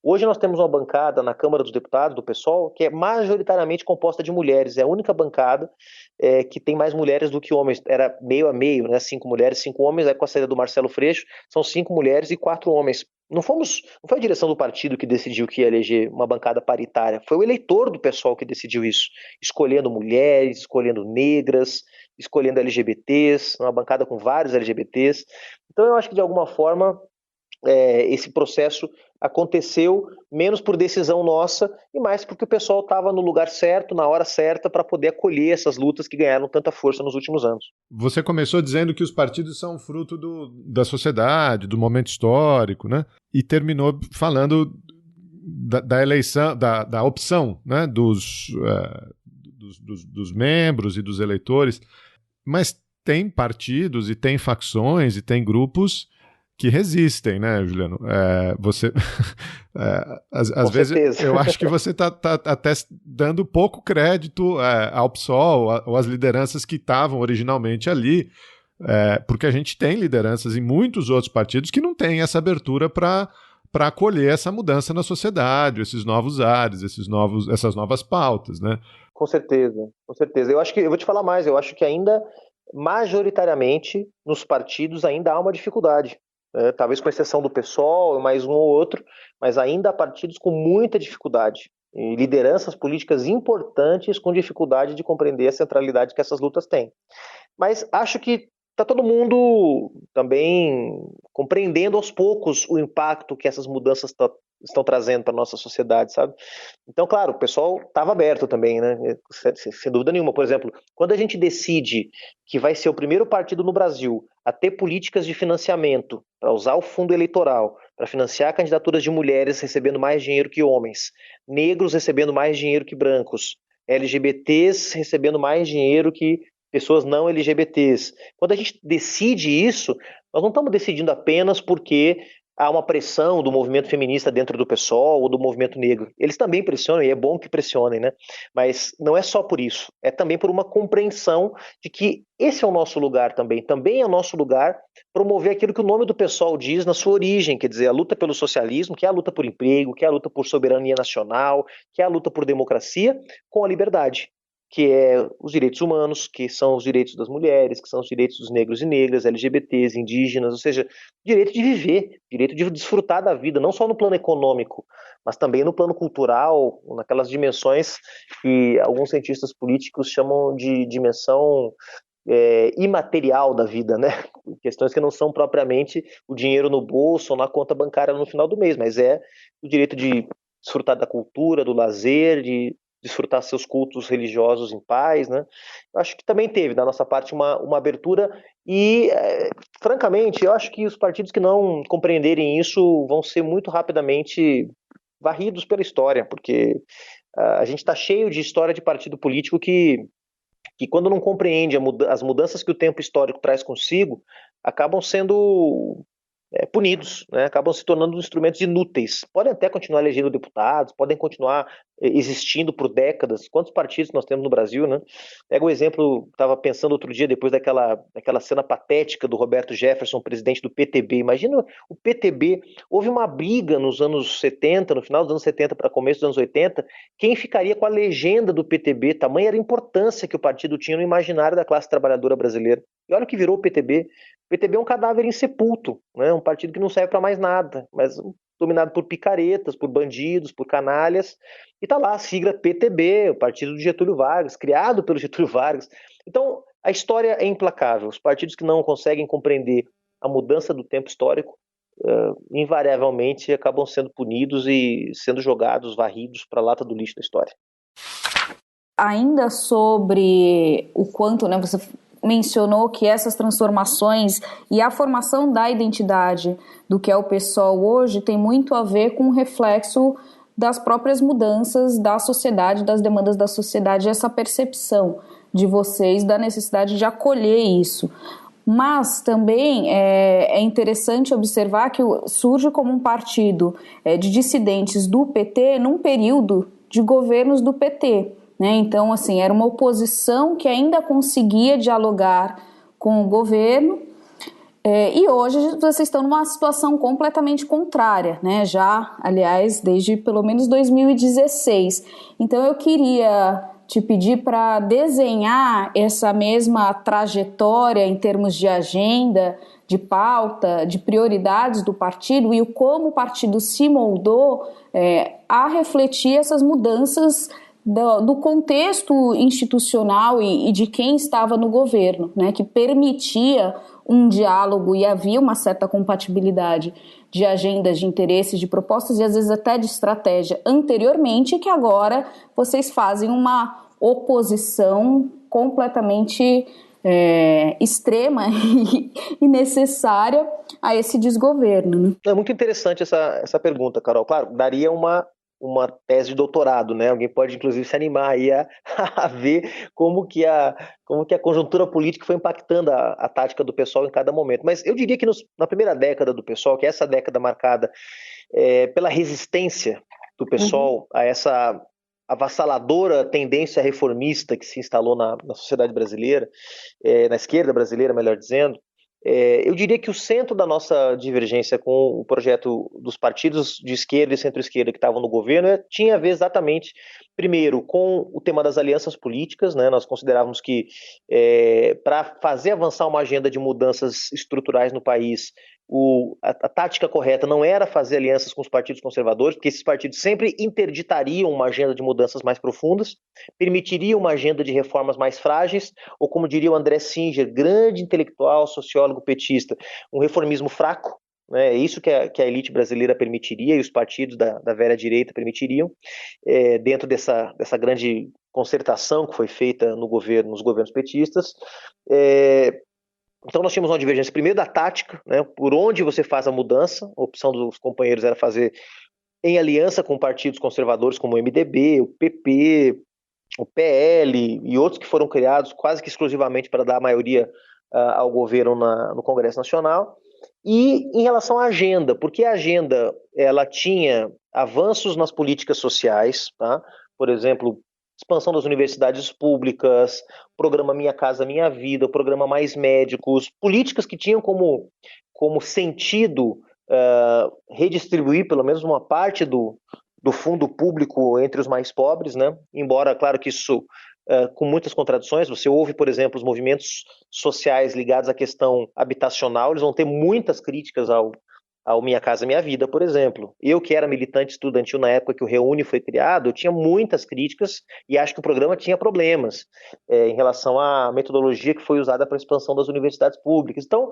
Hoje nós temos uma bancada na Câmara dos Deputados, do PSOL, que é majoritariamente composta de mulheres, é a única bancada que tem mais mulheres do que homens, era meio a meio, né? 5 mulheres, 5 homens, aí com a saída do Marcelo Freixo, são 5 mulheres e 4 homens. Não foi a direção do partido que decidiu que ia eleger uma bancada paritária, foi o eleitor do PSOL que decidiu isso, escolhendo mulheres, escolhendo negras, escolhendo LGBTs, uma bancada com vários LGBTs. Então eu acho que de alguma forma esse processo aconteceu menos por decisão nossa e mais porque o pessoal estava no lugar certo, na hora certa, para poder acolher essas lutas que ganharam tanta força nos últimos anos. Você começou dizendo que os partidos são fruto da sociedade, do momento histórico, né? E terminou falando da eleição, da opção, né? dos membros e dos eleitores. Mas tem partidos e tem facções e tem grupos que resistem, né, Juliano? Às vezes eu acho que você está até dando pouco crédito ao PSOL ou às lideranças que estavam originalmente ali, porque a gente tem lideranças em muitos outros partidos que não têm essa abertura para acolher essa mudança na sociedade, esses novos ares, essas novas pautas, né? Com certeza, com certeza. Eu vou te falar mais, eu acho que ainda, majoritariamente, nos partidos ainda há uma dificuldade. Talvez com exceção do PSOL, mais um ou outro, mas ainda há partidos com muita dificuldade. E lideranças políticas importantes com dificuldade de compreender a centralidade que essas lutas têm. Mas acho que está todo mundo também compreendendo aos poucos o impacto que essas mudanças estão trazendo para a nossa sociedade, sabe? Então, claro, o pessoal estava aberto também, né? Sem dúvida nenhuma. Por exemplo, quando a gente decide que vai ser o primeiro partido no Brasil a ter políticas de financiamento para usar o fundo eleitoral para financiar candidaturas de mulheres recebendo mais dinheiro que homens, negros recebendo mais dinheiro que brancos, LGBTs recebendo mais dinheiro que pessoas não LGBTs. Quando a gente decide isso, nós não estamos decidindo apenas porque há uma pressão do movimento feminista dentro do PSOL ou do movimento negro. Eles também pressionam, e é bom que pressionem, né? Mas não é só por isso, é também por uma compreensão de que esse é o nosso lugar também é o nosso lugar promover aquilo que o nome do PSOL diz na sua origem, quer dizer, a luta pelo socialismo, que é a luta por emprego, que é a luta por soberania nacional, que é a luta por democracia, com a liberdade, que é os direitos humanos, que são os direitos das mulheres, que são os direitos dos negros e negras, LGBTs, indígenas, ou seja, direito de viver, direito de desfrutar da vida, não só no plano econômico, mas também no plano cultural, naquelas dimensões que alguns cientistas políticos chamam de dimensão imaterial da vida, né? Questões que não são propriamente o dinheiro no bolso ou na conta bancária no final do mês, mas é o direito de desfrutar da cultura, do lazer, de desfrutar seus cultos religiosos em paz, né? Eu acho que também teve, da nossa parte, uma abertura e, francamente, eu acho que os partidos que não compreenderem isso vão ser muito rapidamente varridos pela história, porque a gente está cheio de história de partido político que quando não compreende as mudanças que o tempo histórico traz consigo, acabam sendo punidos, né? Acabam se tornando instrumentos inúteis. Podem até continuar elegendo deputados, podem continuar existindo por décadas. Quantos partidos nós temos no Brasil, né? Pega o exemplo, estava pensando outro dia, depois daquela cena patética do Roberto Jefferson, presidente do PTB. Imagina o PTB, houve uma briga nos anos 70, no final dos anos 70 para começo dos anos 80, quem ficaria com a legenda do PTB, tamanha era a importância que o partido tinha no imaginário da classe trabalhadora brasileira. E olha o que virou o PTB. O PTB é um cadáver insepulto, né? Um partido que não serve para mais nada, mas dominado por picaretas, por bandidos, por canalhas, e está lá a sigla PTB, o partido do Getúlio Vargas, criado pelo Getúlio Vargas. Então, a história é implacável. Os partidos que não conseguem compreender a mudança do tempo histórico, invariavelmente acabam sendo punidos e sendo jogados, varridos para a lata do lixo da história. Ainda sobre o quanto, né, você mencionou que essas transformações e a formação da identidade do que é o PSOL hoje tem muito a ver com o reflexo das próprias mudanças da sociedade, das demandas da sociedade, essa percepção de vocês da necessidade de acolher isso. Mas também é interessante observar que surge como um partido de dissidentes do PT num período de governos do PT. Né? Então, assim, era uma oposição que ainda conseguia dialogar com o governo e hoje vocês estão numa situação completamente contrária, né? Já, aliás, desde pelo menos 2016. Então, eu queria te pedir para desenhar essa mesma trajetória em termos de agenda, de pauta, de prioridades do partido e como o partido se moldou a refletir essas mudanças do contexto institucional e de quem estava no governo, né, que permitia um diálogo e havia uma certa compatibilidade de agendas, de interesses, de propostas e às vezes até de estratégia anteriormente, que agora vocês fazem uma oposição completamente extrema e necessária a esse desgoverno. Né? É muito interessante essa pergunta, Carol. Claro, daria uma tese de doutorado, né? Alguém pode, inclusive, se animar aí a ver como que a conjuntura política foi impactando a tática do PSOL em cada momento. Mas eu diria que na primeira década do PSOL, que é essa década marcada pela resistência do PSOL a essa avassaladora tendência reformista que se instalou na sociedade brasileira, na esquerda brasileira, melhor dizendo, eu diria que o centro da nossa divergência com o projeto dos partidos de esquerda e centro-esquerda que estavam no governo tinha a ver exatamente, primeiro, com o tema das alianças políticas, né? Nós considerávamos que para fazer avançar uma agenda de mudanças estruturais no país, a tática correta não era fazer alianças com os partidos conservadores, porque esses partidos sempre interditariam uma agenda de mudanças mais profundas, permitiriam uma agenda de reformas mais frágeis, ou como diria o André Singer, grande intelectual, sociólogo petista, um reformismo fraco. É isso que a elite brasileira permitiria e os partidos da velha direita permitiriam, dentro dessa grande concertação que foi feita nos governos petistas. Então nós tínhamos uma divergência primeiro da tática, né, por onde você faz a mudança. A opção dos companheiros era fazer em aliança com partidos conservadores como o MDB, o PP, o PL e outros que foram criados quase que exclusivamente para dar a maioria ao governo no Congresso Nacional. E em relação à agenda, porque a agenda ela tinha avanços nas políticas sociais, tá? Por exemplo, expansão das universidades públicas, programa Minha Casa Minha Vida, programa Mais Médicos, políticas que tinham como sentido redistribuir pelo menos uma parte do fundo público entre os mais pobres, né? Embora, claro que isso com muitas contradições. Você ouve, por exemplo, os movimentos sociais ligados à questão habitacional, eles vão ter muitas críticas ao Minha Casa Minha Vida, por exemplo. Eu, que era militante estudantil na época que o Reúne foi criado, eu tinha muitas críticas e acho que o programa tinha problemas em relação à metodologia que foi usada para a expansão das universidades públicas. Então,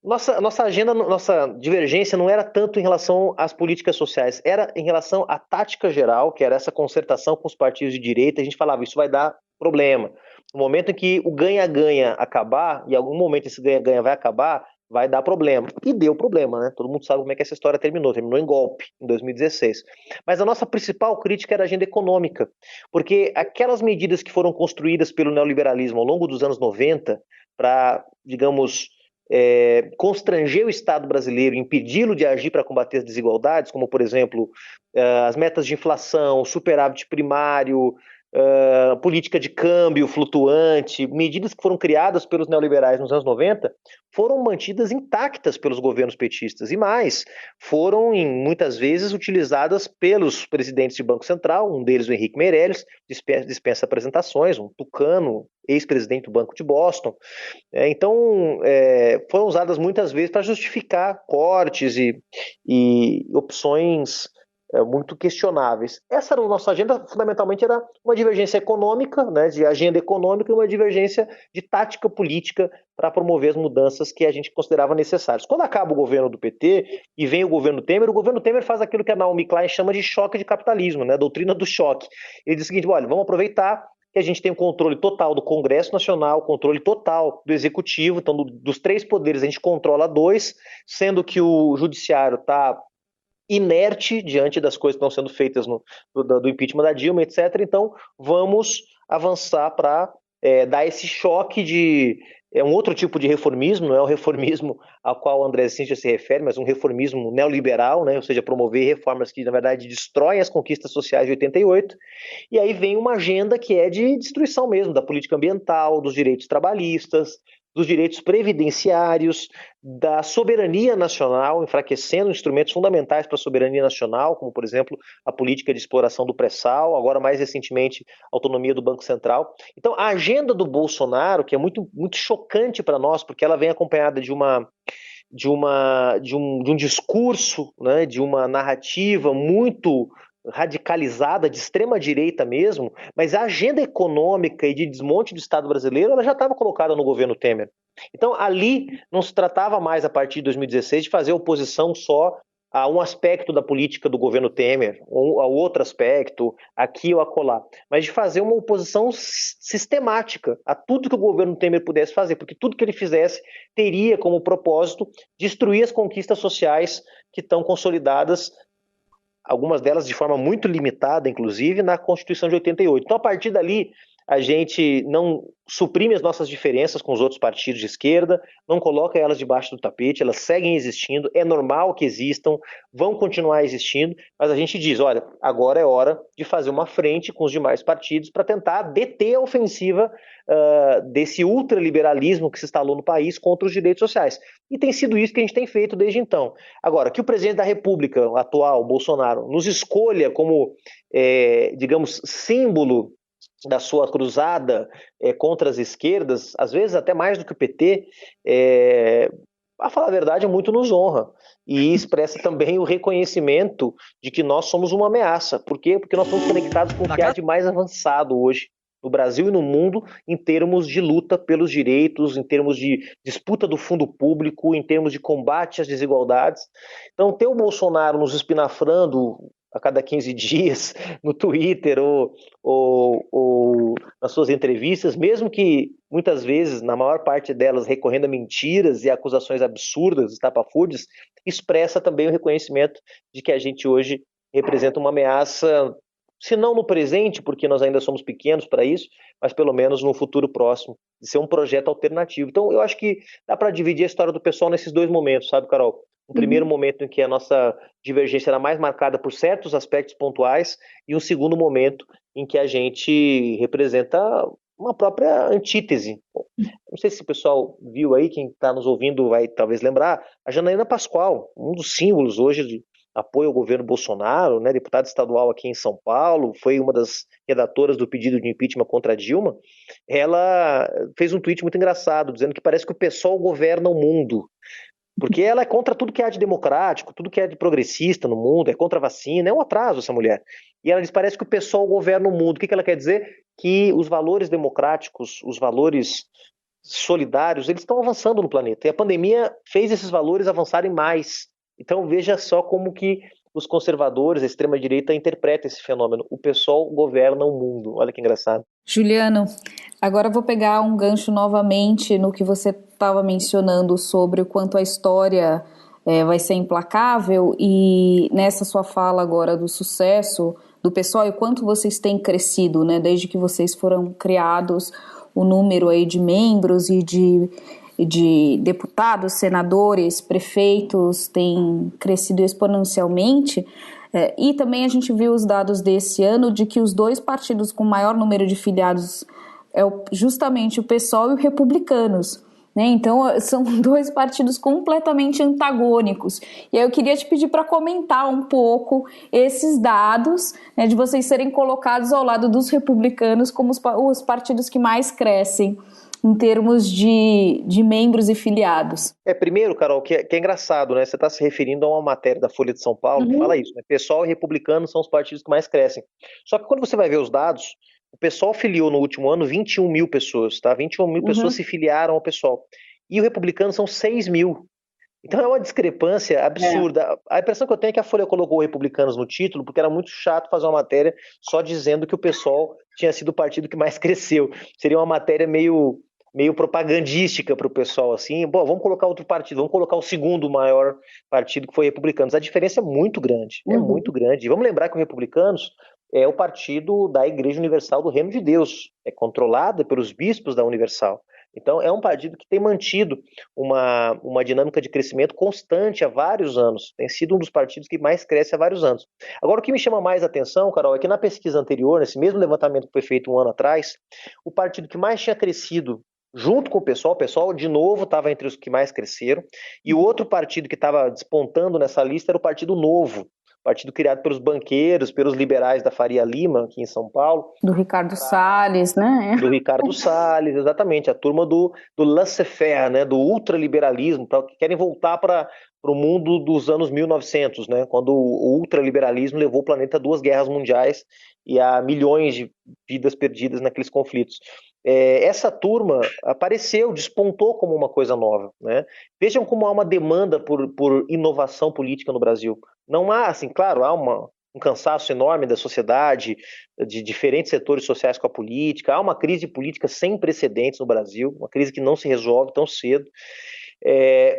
nossa agenda, nossa divergência não era tanto em relação às políticas sociais, era em relação à tática geral, que era essa concertação com os partidos de direita. A gente falava, isso vai dar problema. No momento em que o ganha-ganha acabar, e em algum momento esse ganha-ganha vai acabar, vai dar problema. E deu problema, né? Todo mundo sabe como é que essa história terminou em golpe, em 2016. Mas a nossa principal crítica era a agenda econômica, porque aquelas medidas que foram construídas pelo neoliberalismo ao longo dos anos 90 para, digamos, constranger o Estado brasileiro, impedi-lo de agir para combater as desigualdades, como, por exemplo, as metas de inflação, superávit primário, política de câmbio flutuante, medidas que foram criadas pelos neoliberais nos anos 90, foram mantidas intactas pelos governos petistas e mais, foram muitas vezes utilizadas pelos presidentes de Banco Central, um deles o Henrique Meirelles, dispensa apresentações, um tucano, ex-presidente do Banco de Boston. Então, foram usadas muitas vezes para justificar cortes e opções muito questionáveis. Essa era a nossa agenda, fundamentalmente era uma divergência econômica, né, de agenda econômica, e uma divergência de tática política para promover as mudanças que a gente considerava necessárias. Quando acaba o governo do PT e vem o governo Temer faz aquilo que a Naomi Klein chama de choque de capitalismo, né, a doutrina do choque. Ele diz o seguinte, olha, vamos aproveitar que a gente tem o controle total do Congresso Nacional, controle total do Executivo, então dos 3 poderes a gente controla 2, sendo que o Judiciário está inerte diante das coisas que estão sendo feitas do impeachment da Dilma, etc. Então, vamos avançar para dar esse choque de um outro tipo de reformismo, não é o reformismo ao qual o André Sintra se refere, mas um reformismo neoliberal, né? Ou seja, promover reformas que, na verdade, destroem as conquistas sociais de 88. E aí vem uma agenda que é de destruição mesmo da política ambiental, dos direitos trabalhistas, dos direitos previdenciários, da soberania nacional, enfraquecendo instrumentos fundamentais para a soberania nacional, como, por exemplo, a política de exploração do pré-sal, agora mais recentemente a autonomia do Banco Central. Então, a agenda do Bolsonaro, que é muito, muito chocante para nós, porque ela vem acompanhada de um discurso, né, de uma narrativa muito radicalizada, de extrema direita mesmo, mas a agenda econômica e de desmonte do Estado brasileiro, ela já estava colocada no governo Temer. Então ali não se tratava mais, a partir de 2016, de fazer oposição só a um aspecto da política do governo Temer, ou a outro aspecto, aqui ou acolá, mas de fazer uma oposição sistemática a tudo que o governo Temer pudesse fazer, porque tudo que ele fizesse teria como propósito destruir as conquistas sociais que estão consolidadas, algumas delas de forma muito limitada, inclusive, na Constituição de 88. Então, a partir dali, a gente não suprime as nossas diferenças com os outros partidos de esquerda, não coloca elas debaixo do tapete, elas seguem existindo, é normal que existam, vão continuar existindo, mas a gente diz, olha, agora é hora de fazer uma frente com os demais partidos para tentar deter a ofensiva desse ultraliberalismo que se instalou no país contra os direitos sociais. E tem sido isso que a gente tem feito desde então. Agora, que o presidente da República atual, Bolsonaro, nos escolha como, digamos, símbolo da sua cruzada contra as esquerdas, às vezes até mais do que o PT, a falar a verdade, muito nos honra. E expressa também o reconhecimento de que nós somos uma ameaça. Por quê? Porque nós estamos conectados com o que há de mais avançado hoje no Brasil e no mundo, em termos de luta pelos direitos, em termos de disputa do fundo público, em termos de combate às desigualdades. Então, ter o Bolsonaro nos espinafrando a cada 15 dias no Twitter ou nas suas entrevistas, mesmo que muitas vezes, na maior parte delas, recorrendo a mentiras e acusações absurdas, estapafúrdias, expressa também o reconhecimento de que a gente hoje representa uma ameaça se não no presente, porque nós ainda somos pequenos para isso, mas pelo menos no futuro próximo, de ser um projeto alternativo. Então, eu acho que dá para dividir a história do pessoal nesses dois momentos, sabe, Carol? Um primeiro momento em que a nossa divergência era mais marcada por certos aspectos pontuais e um segundo momento em que a gente representa uma própria antítese. Não sei se o pessoal viu aí, quem está nos ouvindo vai talvez lembrar, a Janaína Pascoal, um dos símbolos hoje de apoio ao governo Bolsonaro, né, deputada estadual aqui em São Paulo, foi uma das redatoras do pedido de impeachment contra a Dilma. Ela fez um tweet muito engraçado, dizendo que parece que o PSOL governa o mundo. Porque ela é contra tudo que há de democrático, tudo que é de progressista no mundo, é contra a vacina, é um atraso essa mulher. E ela diz, parece que o PSOL governa o mundo. O que ela quer dizer? Que os valores democráticos, os valores solidários, eles estão avançando no planeta. E a pandemia fez esses valores avançarem mais. Então veja só como que os conservadores, a extrema-direita, interpretam esse fenômeno. O PSOL governa o mundo. Olha que engraçado. Juliano, agora eu vou pegar um gancho novamente no que você estava mencionando sobre o quanto a história vai ser implacável, e nessa sua fala agora do sucesso do PSOL e quanto vocês têm crescido, né, desde que vocês foram criados, o número aí de membros e de deputados, senadores, prefeitos tem crescido exponencialmente. E também a gente viu os dados desse ano de que os dois partidos com maior número de filiados é justamente o PSOL e o Republicanos, né? Então são dois partidos completamente antagônicos. E aí eu queria te pedir para comentar um pouco esses dados, né, de vocês serem colocados ao lado dos republicanos como os partidos que mais crescem em termos de membros e filiados. Primeiro, Carol, que é engraçado, né? Você está se referindo a uma matéria da Folha de São Paulo que fala isso, né? PSOL e Republicano são os partidos que mais crescem. Só que quando você vai ver os dados, o PSOL filiou no último ano 21 mil pessoas, tá? 21 mil pessoas se filiaram ao PSOL. E o Republicano são 6 mil. Então é uma discrepância absurda. A impressão que eu tenho é que a Folha colocou Republicanos no título porque era muito chato fazer uma matéria só dizendo que o PSOL tinha sido o partido que mais cresceu. Seria uma matéria meio propagandística para o pessoal, assim, bom, vamos colocar outro partido, vamos colocar o segundo maior partido, que foi Republicanos. A diferença é muito grande, é muito grande. E vamos lembrar que o Republicanos é o partido da Igreja Universal do Reino de Deus, é controlado pelos bispos da Universal. Então é um partido que tem mantido uma dinâmica de crescimento constante há vários anos, tem sido um dos partidos que mais cresce há vários anos. Agora, o que me chama mais atenção, Carol, é que na pesquisa anterior, nesse mesmo levantamento que foi feito um ano atrás, o partido que mais tinha crescido junto com o PSOL de novo estava entre os que mais cresceram, e o outro partido que estava despontando nessa lista era o Partido Novo, partido criado pelos banqueiros, pelos liberais da Faria Lima, aqui em São Paulo. Do Ricardo Salles, né? Do Ricardo Salles, exatamente, a turma do laissez-faire, né, do ultraliberalismo, que querem voltar para o mundo dos anos 1900, né, quando o ultraliberalismo levou o planeta a 2 guerras mundiais e a milhões de vidas perdidas naqueles conflitos. Essa turma apareceu, despontou como uma coisa nova, né? Vejam como há uma demanda por inovação política no Brasil. Não há, assim, claro, há um cansaço enorme da sociedade, de diferentes setores sociais com a política, há uma crise política sem precedentes no Brasil, uma crise que não se resolve tão cedo.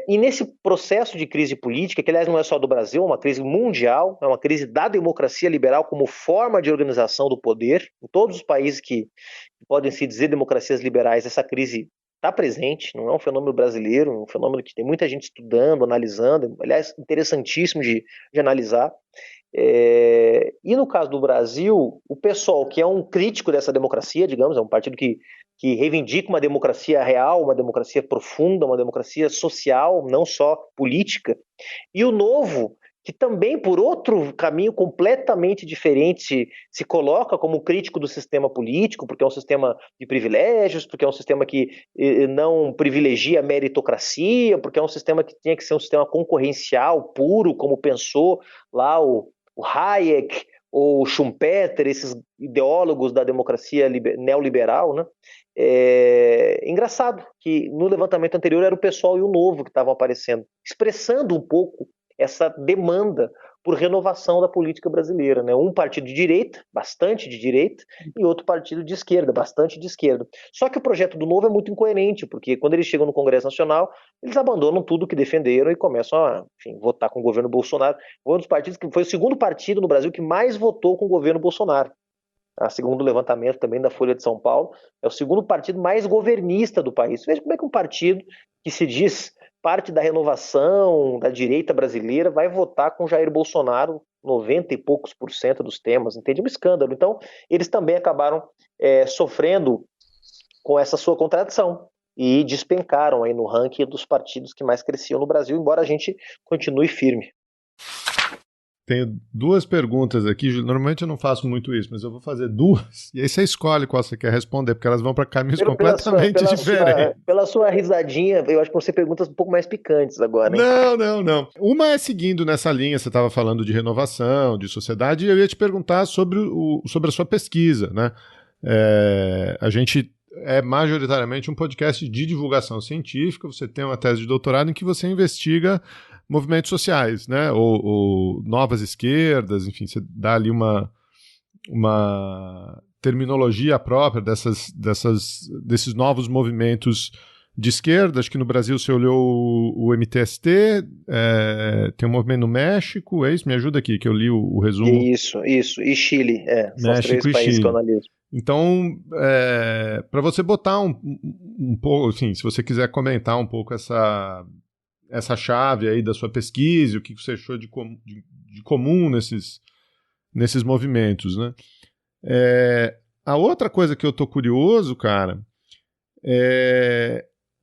E nesse processo de crise política, que aliás não é só do Brasil, é uma crise mundial, é uma crise da democracia liberal como forma de organização do poder, em todos os países que podem se dizer democracias liberais, essa crise está presente, não é um fenômeno brasileiro, é um fenômeno que tem muita gente estudando, analisando, aliás, interessantíssimo de analisar. E no caso do Brasil, o PSOL, que é um crítico dessa democracia, digamos, é um partido que reivindica uma democracia real, uma democracia profunda, uma democracia social, não só política, e o Novo, que também, por outro caminho completamente diferente, se coloca como crítico do sistema político, porque é um sistema de privilégios, porque é um sistema que não privilegia a meritocracia, porque é um sistema que tinha que ser um sistema concorrencial, puro, como pensou lá o Hayek ou Schumpeter, esses ideólogos da democracia neoliberal, né? Engraçado que no levantamento anterior era o PSOL e o Novo que estavam aparecendo, expressando um pouco essa demanda por renovação da política brasileira, né? Um partido de direita, bastante de direita, e outro partido de esquerda, bastante de esquerda. Só que o projeto do Novo é muito incoerente, porque quando eles chegam no Congresso Nacional, eles abandonam tudo que defenderam e começam a, enfim, votar com o governo Bolsonaro. Foi um dos partidos que foi o segundo partido no Brasil que mais votou com o governo Bolsonaro. Segundo o levantamento também da Folha de São Paulo, é o segundo partido mais governista do país. Veja como é que um partido que se diz parte da renovação da direita brasileira vai votar com Jair Bolsonaro 90 e poucos % dos temas, entende? Um escândalo. Então, eles também acabaram sofrendo com essa sua contradição e despencaram aí no ranking dos partidos que mais cresciam no Brasil, embora a gente continue firme. Tenho duas perguntas aqui. Normalmente eu não faço muito isso, mas eu vou fazer duas. E aí você escolhe qual você quer responder, porque elas vão para caminhos completamente diferentes. Pela sua risadinha, eu acho que você perguntas um pouco mais picantes agora, hein? Não. Uma é seguindo nessa linha, você estava falando de renovação, de sociedade, e eu ia te perguntar sobre a sua pesquisa, né? A gente é majoritariamente um podcast de divulgação científica, você tem uma tese de doutorado em que você investiga movimentos sociais, né? Ou novas esquerdas, enfim, você dá ali uma terminologia própria desses novos movimentos de esquerda. Acho que no Brasil você olhou o MTST, tem um movimento no México, é isso? Me ajuda aqui, que eu li o resumo. Isso, e Chile, são os México 3 países Chile. que eu analiso. Então, para você botar um pouco, assim, se você quiser comentar um pouco essa chave aí da sua pesquisa, o que você achou de comum nesses movimentos, né? A outra coisa que eu tô curioso, cara,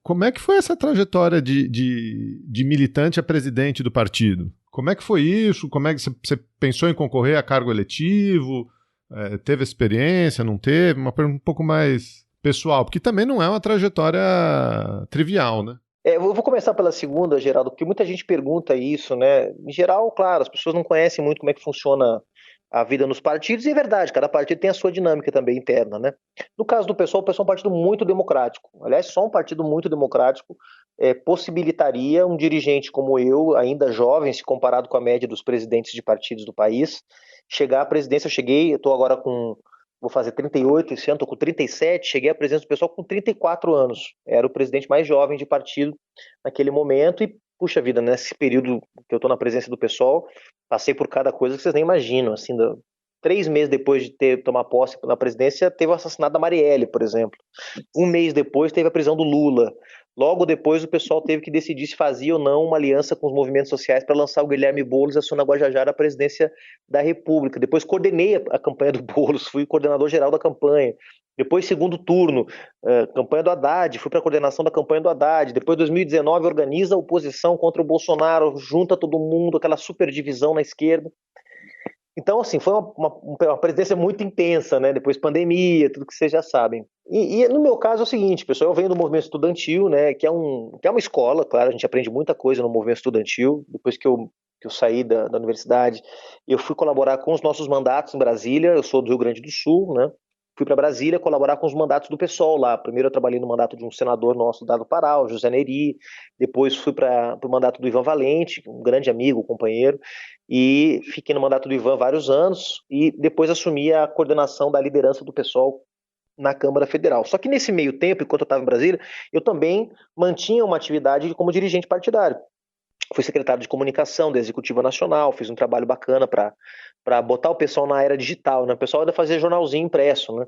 como é que foi essa trajetória de militante a presidente do partido? Como é que foi isso? Como é que você pensou em concorrer a cargo eletivo? Teve experiência, não teve? Uma pergunta um pouco mais pessoal, porque também não é uma trajetória trivial, né? Eu vou começar pela segunda, Geraldo, porque muita gente pergunta isso, né? Em geral, claro, as pessoas não conhecem muito como é que funciona a vida nos partidos, e é verdade, cada partido tem a sua dinâmica também interna, né? No caso do PSOL, o PSOL é um partido muito democrático. Aliás, só um partido muito democrático possibilitaria um dirigente como eu, ainda jovem, se comparado com a média dos presidentes de partidos do país, chegar à presidência. Eu estou agora vou fazer 38 esse ano, estou com 37, cheguei à presidência do PSOL com 34 anos. Era o presidente mais jovem de partido naquele momento e, puxa vida, nesse período que eu estou na presidência do PSOL, passei por cada coisa que vocês nem imaginam. Assim, 3 meses depois de tomar posse na presidência, teve o assassinato da Marielle, por exemplo. 1 mês depois, teve a prisão do Lula. Logo depois, o pessoal teve que decidir se fazia ou não uma aliança com os movimentos sociais para lançar o Guilherme Boulos e a Sônia Guajajara à presidência da República. Depois coordenei a campanha do Boulos, fui coordenador geral da campanha. Depois, segundo turno, campanha do Haddad, fui para a coordenação da campanha do Haddad. Depois, 2019, organiza a oposição contra o Bolsonaro, junta todo mundo, aquela super divisão na esquerda. Então, assim, foi uma presidência muito intensa, né? Depois pandemia, tudo que vocês já sabem. E no meu caso é o seguinte, pessoal, eu venho do movimento estudantil, né? Que é uma escola, claro, a gente aprende muita coisa no movimento estudantil. Depois que eu saí da universidade, eu fui colaborar com os nossos mandatos em Brasília. Eu sou do Rio Grande do Sul, né? Fui para Brasília colaborar com os mandatos do PSOL lá. Primeiro eu trabalhei no mandato de um senador nosso, Dado Pará, o José Neri. Depois fui para o mandato do Ivan Valente, um grande amigo, companheiro. E fiquei no mandato do Ivan vários anos. E depois assumi a coordenação da liderança do PSOL na Câmara Federal. Só que nesse meio tempo, enquanto eu estava em Brasília, eu também mantinha uma atividade como dirigente partidário. Fui secretário de comunicação da Executiva Nacional, fiz um trabalho bacana para botar o pessoal na era digital, né? O pessoal ainda fazia jornalzinho impresso, né?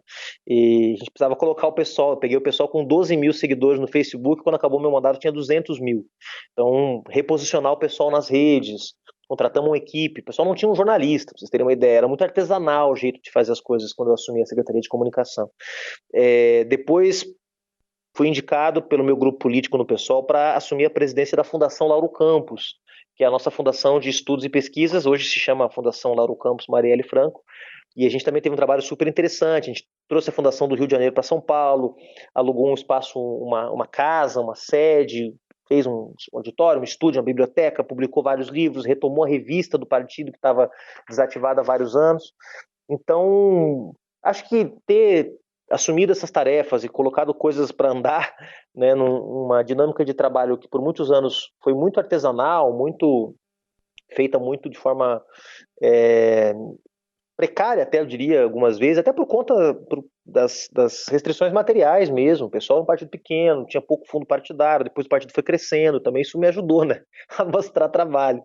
E a gente precisava colocar o pessoal. Eu peguei o pessoal com 12 mil seguidores no Facebook, quando acabou meu mandato tinha 200 mil. Então, reposicionar o pessoal nas redes, contratamos uma equipe. O pessoal não tinha um jornalista, pra vocês terem uma ideia. Era muito artesanal o jeito de fazer as coisas quando eu assumi a Secretaria de Comunicação. Depois fui indicado pelo meu grupo político no PSOL para assumir a presidência da Fundação Lauro Campos, que é a nossa fundação de estudos e pesquisas. Hoje se chama Fundação Lauro Campos Marielle Franco. E a gente também teve um trabalho super interessante. A gente trouxe a fundação do Rio de Janeiro para São Paulo, alugou um espaço, uma casa, uma sede, fez um auditório, um estúdio, uma biblioteca, publicou vários livros, retomou a revista do partido que estava desativada há vários anos. Então, acho que ter assumido essas tarefas e colocado coisas para andar, né, numa dinâmica de trabalho que por muitos anos foi muito artesanal, muito feita muito de forma precária, até eu diria algumas vezes, até por conta das restrições materiais mesmo. O pessoal era um partido pequeno, tinha pouco fundo partidário, depois o partido foi crescendo, também isso me ajudou, né, a mostrar trabalho.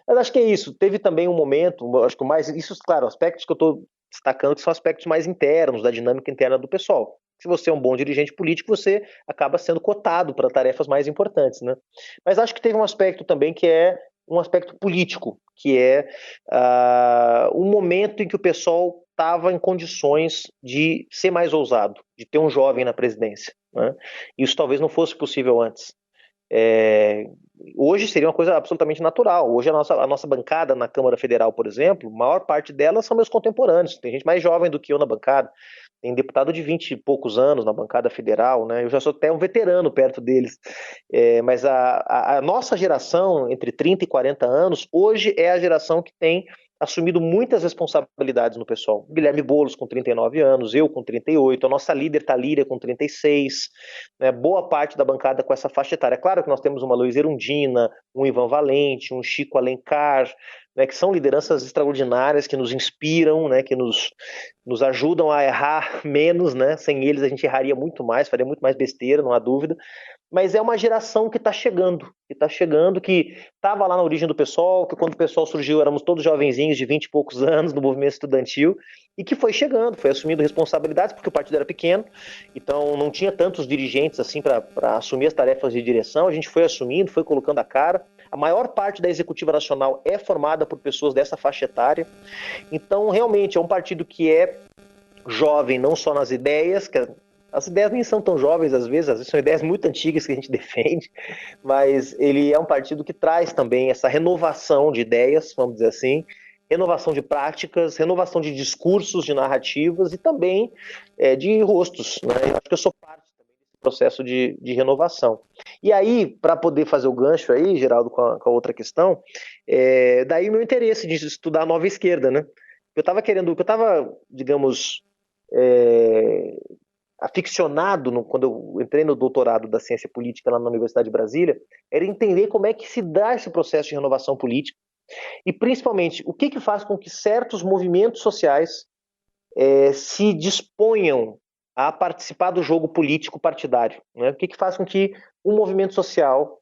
Mas acho que é isso. Teve também um momento, acho que mais, isso, claro, aspectos que eu estou destacando que são aspectos mais internos, da dinâmica interna do pessoal. Se você é um bom dirigente político, você acaba sendo cotado para tarefas mais importantes, né? Mas acho que teve um aspecto também que é um aspecto político, que é um momento em que o pessoal estava em condições de ser mais ousado, de ter um jovem na presidência, né? Isso talvez não fosse possível antes. Hoje seria uma coisa absolutamente natural. Hoje a nossa bancada na Câmara Federal, por exemplo, a maior parte delas são meus contemporâneos. Tem gente mais jovem do que eu na bancada. Tem deputado de 20 e poucos anos na bancada federal, né? Eu já sou até um veterano perto deles. Mas a nossa geração, entre 30 e 40 anos, hoje é a geração que tem assumido muitas responsabilidades no pessoal. Guilherme Boulos com 39 anos, eu com 38, a nossa líder Thalíria com 36, né, boa parte da bancada com essa faixa etária. Claro que nós temos uma Luiz Erundina, um Ivan Valente, um Chico Alencar, né, que são lideranças extraordinárias, que nos inspiram, né, que nos ajudam a errar menos, né? Sem eles a gente erraria muito mais, faria muito mais besteira, não há dúvida. Mas é uma geração que está chegando, que estava lá na origem do PSOL, que quando o PSOL surgiu éramos todos jovenzinhos de 20 e poucos anos no movimento estudantil, e que foi chegando, foi assumindo responsabilidades, porque o partido era pequeno, então não tinha tantos dirigentes assim para assumir as tarefas de direção. A gente foi assumindo, foi colocando a cara. A maior parte da executiva nacional é formada por pessoas dessa faixa etária. Então, realmente, é um partido que é jovem, não só nas ideias, que as ideias nem são tão jovens às vezes são ideias muito antigas que a gente defende, mas ele é um partido que traz também essa renovação de ideias, vamos dizer assim, renovação de práticas, renovação de discursos, de narrativas e também de rostos, né? Eu acho que eu sou parte também desse processo de renovação. E aí, para poder fazer o gancho aí, Geraldo, com a outra questão, daí o meu interesse de estudar a nova esquerda, né? Eu estava digamos, aficionado, quando eu entrei no doutorado da ciência política lá na Universidade de Brasília, era entender como é que se dá esse processo de renovação política e, principalmente, o que faz com que certos movimentos sociais se disponham a participar do jogo político partidário, né? O que faz com que um movimento social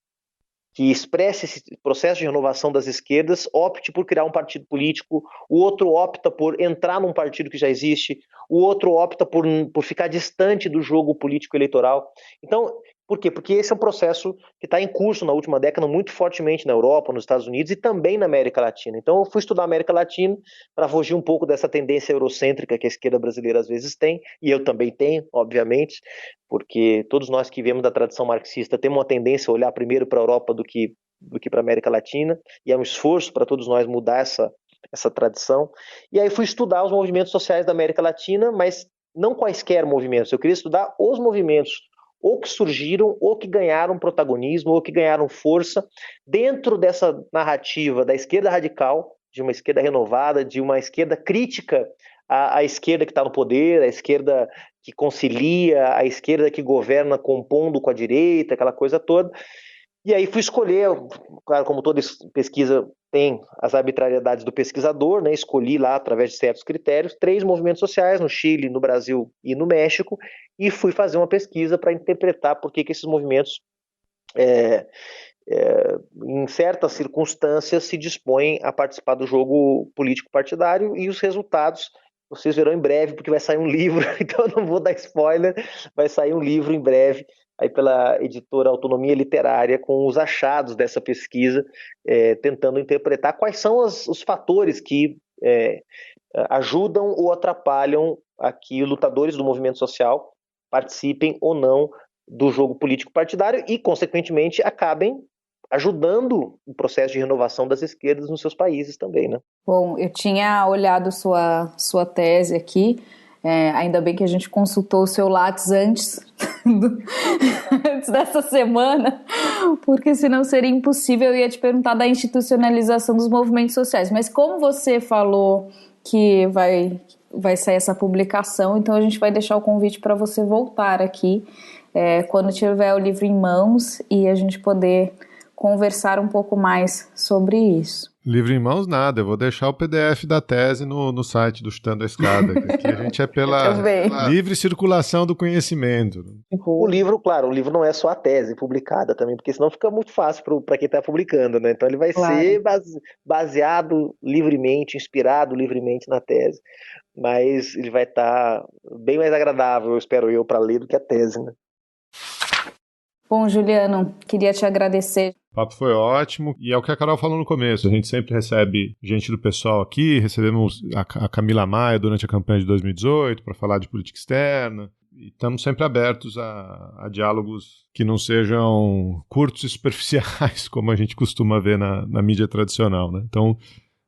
que expresse esse processo de renovação das esquerdas opte por criar um partido político, o outro opta por entrar num partido que já existe, o outro opta por ficar distante do jogo político eleitoral. Então, por quê? Porque esse é um processo que está em curso na última década muito fortemente na Europa, nos Estados Unidos e também na América Latina. Então eu fui estudar a América Latina para fugir um pouco dessa tendência eurocêntrica que a esquerda brasileira às vezes tem, e eu também tenho, obviamente, porque todos nós que viemos da tradição marxista temos uma tendência a olhar primeiro para a Europa do que para a América Latina, e é um esforço para todos nós mudar essa tradição. E aí fui estudar os movimentos sociais da América Latina, mas não quaisquer movimentos, eu queria estudar os movimentos ou que surgiram, ou que ganharam protagonismo, ou que ganharam força dentro dessa narrativa da esquerda radical, de uma esquerda renovada, de uma esquerda crítica à esquerda que está no poder, à esquerda que concilia, à esquerda que governa compondo com a direita, aquela coisa toda. E aí fui escolher, claro, como toda pesquisa tem as arbitrariedades do pesquisador, né? Escolhi lá, através de certos critérios, 3 movimentos sociais, no Chile, no Brasil e no México, e fui fazer uma pesquisa para interpretar por que esses movimentos, em certas circunstâncias, se dispõem a participar do jogo político partidário, e os resultados vocês verão em breve, porque vai sair um livro, então eu não vou dar spoiler, vai sair um livro em breve, aí pela editora Autonomia Literária, com os achados dessa pesquisa, tentando interpretar quais são os fatores que ajudam ou atrapalham a que lutadores do movimento social participem ou não do jogo político partidário e, consequentemente, acabem ajudando o processo de renovação das esquerdas nos seus países também, né? Bom, eu tinha olhado sua tese aqui, ainda bem que a gente consultou o seu Lattes antes dessa semana, porque senão seria impossível. Eu ia te perguntar da institucionalização dos movimentos sociais, mas como você falou que vai sair essa publicação, então a gente vai deixar o convite para você voltar aqui quando tiver o livro em mãos e a gente poder conversar um pouco mais sobre isso. Livro em mãos, nada. Eu vou deixar o PDF da tese no site do Chutando a Escada. Aqui a gente é pela livre circulação do conhecimento. O livro, claro, o livro não é só a tese publicada também, porque senão fica muito fácil para quem está publicando, né? Então ele vai ser baseado livremente, inspirado livremente na tese. Mas ele vai estar bem mais agradável, espero eu, para ler do que a tese, né? Bom, Juliano, queria te agradecer. O papo foi ótimo, e é o que a Carol falou no começo, a gente sempre recebe gente do pessoal aqui, recebemos a Camila Maia durante a campanha de 2018 para falar de política externa, e estamos sempre abertos a diálogos que não sejam curtos e superficiais, como a gente costuma ver na mídia tradicional, né? Então,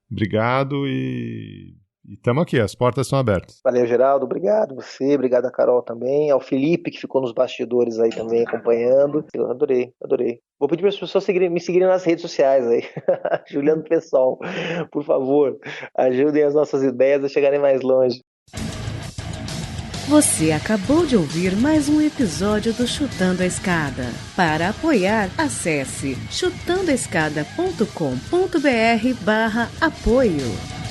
obrigado e estamos aqui, as portas estão abertas. Valeu, Geraldo, obrigado você, obrigado a Carol também, ao Felipe que ficou nos bastidores aí também acompanhando. Eu adorei. Vou pedir para as pessoas me seguirem nas redes sociais aí. Juliano Pessoal, por favor, ajudem as nossas ideias a chegarem mais longe. Você acabou de ouvir mais um episódio do Chutando a Escada. Para apoiar, acesse chutandoaescada.com.br/apoio.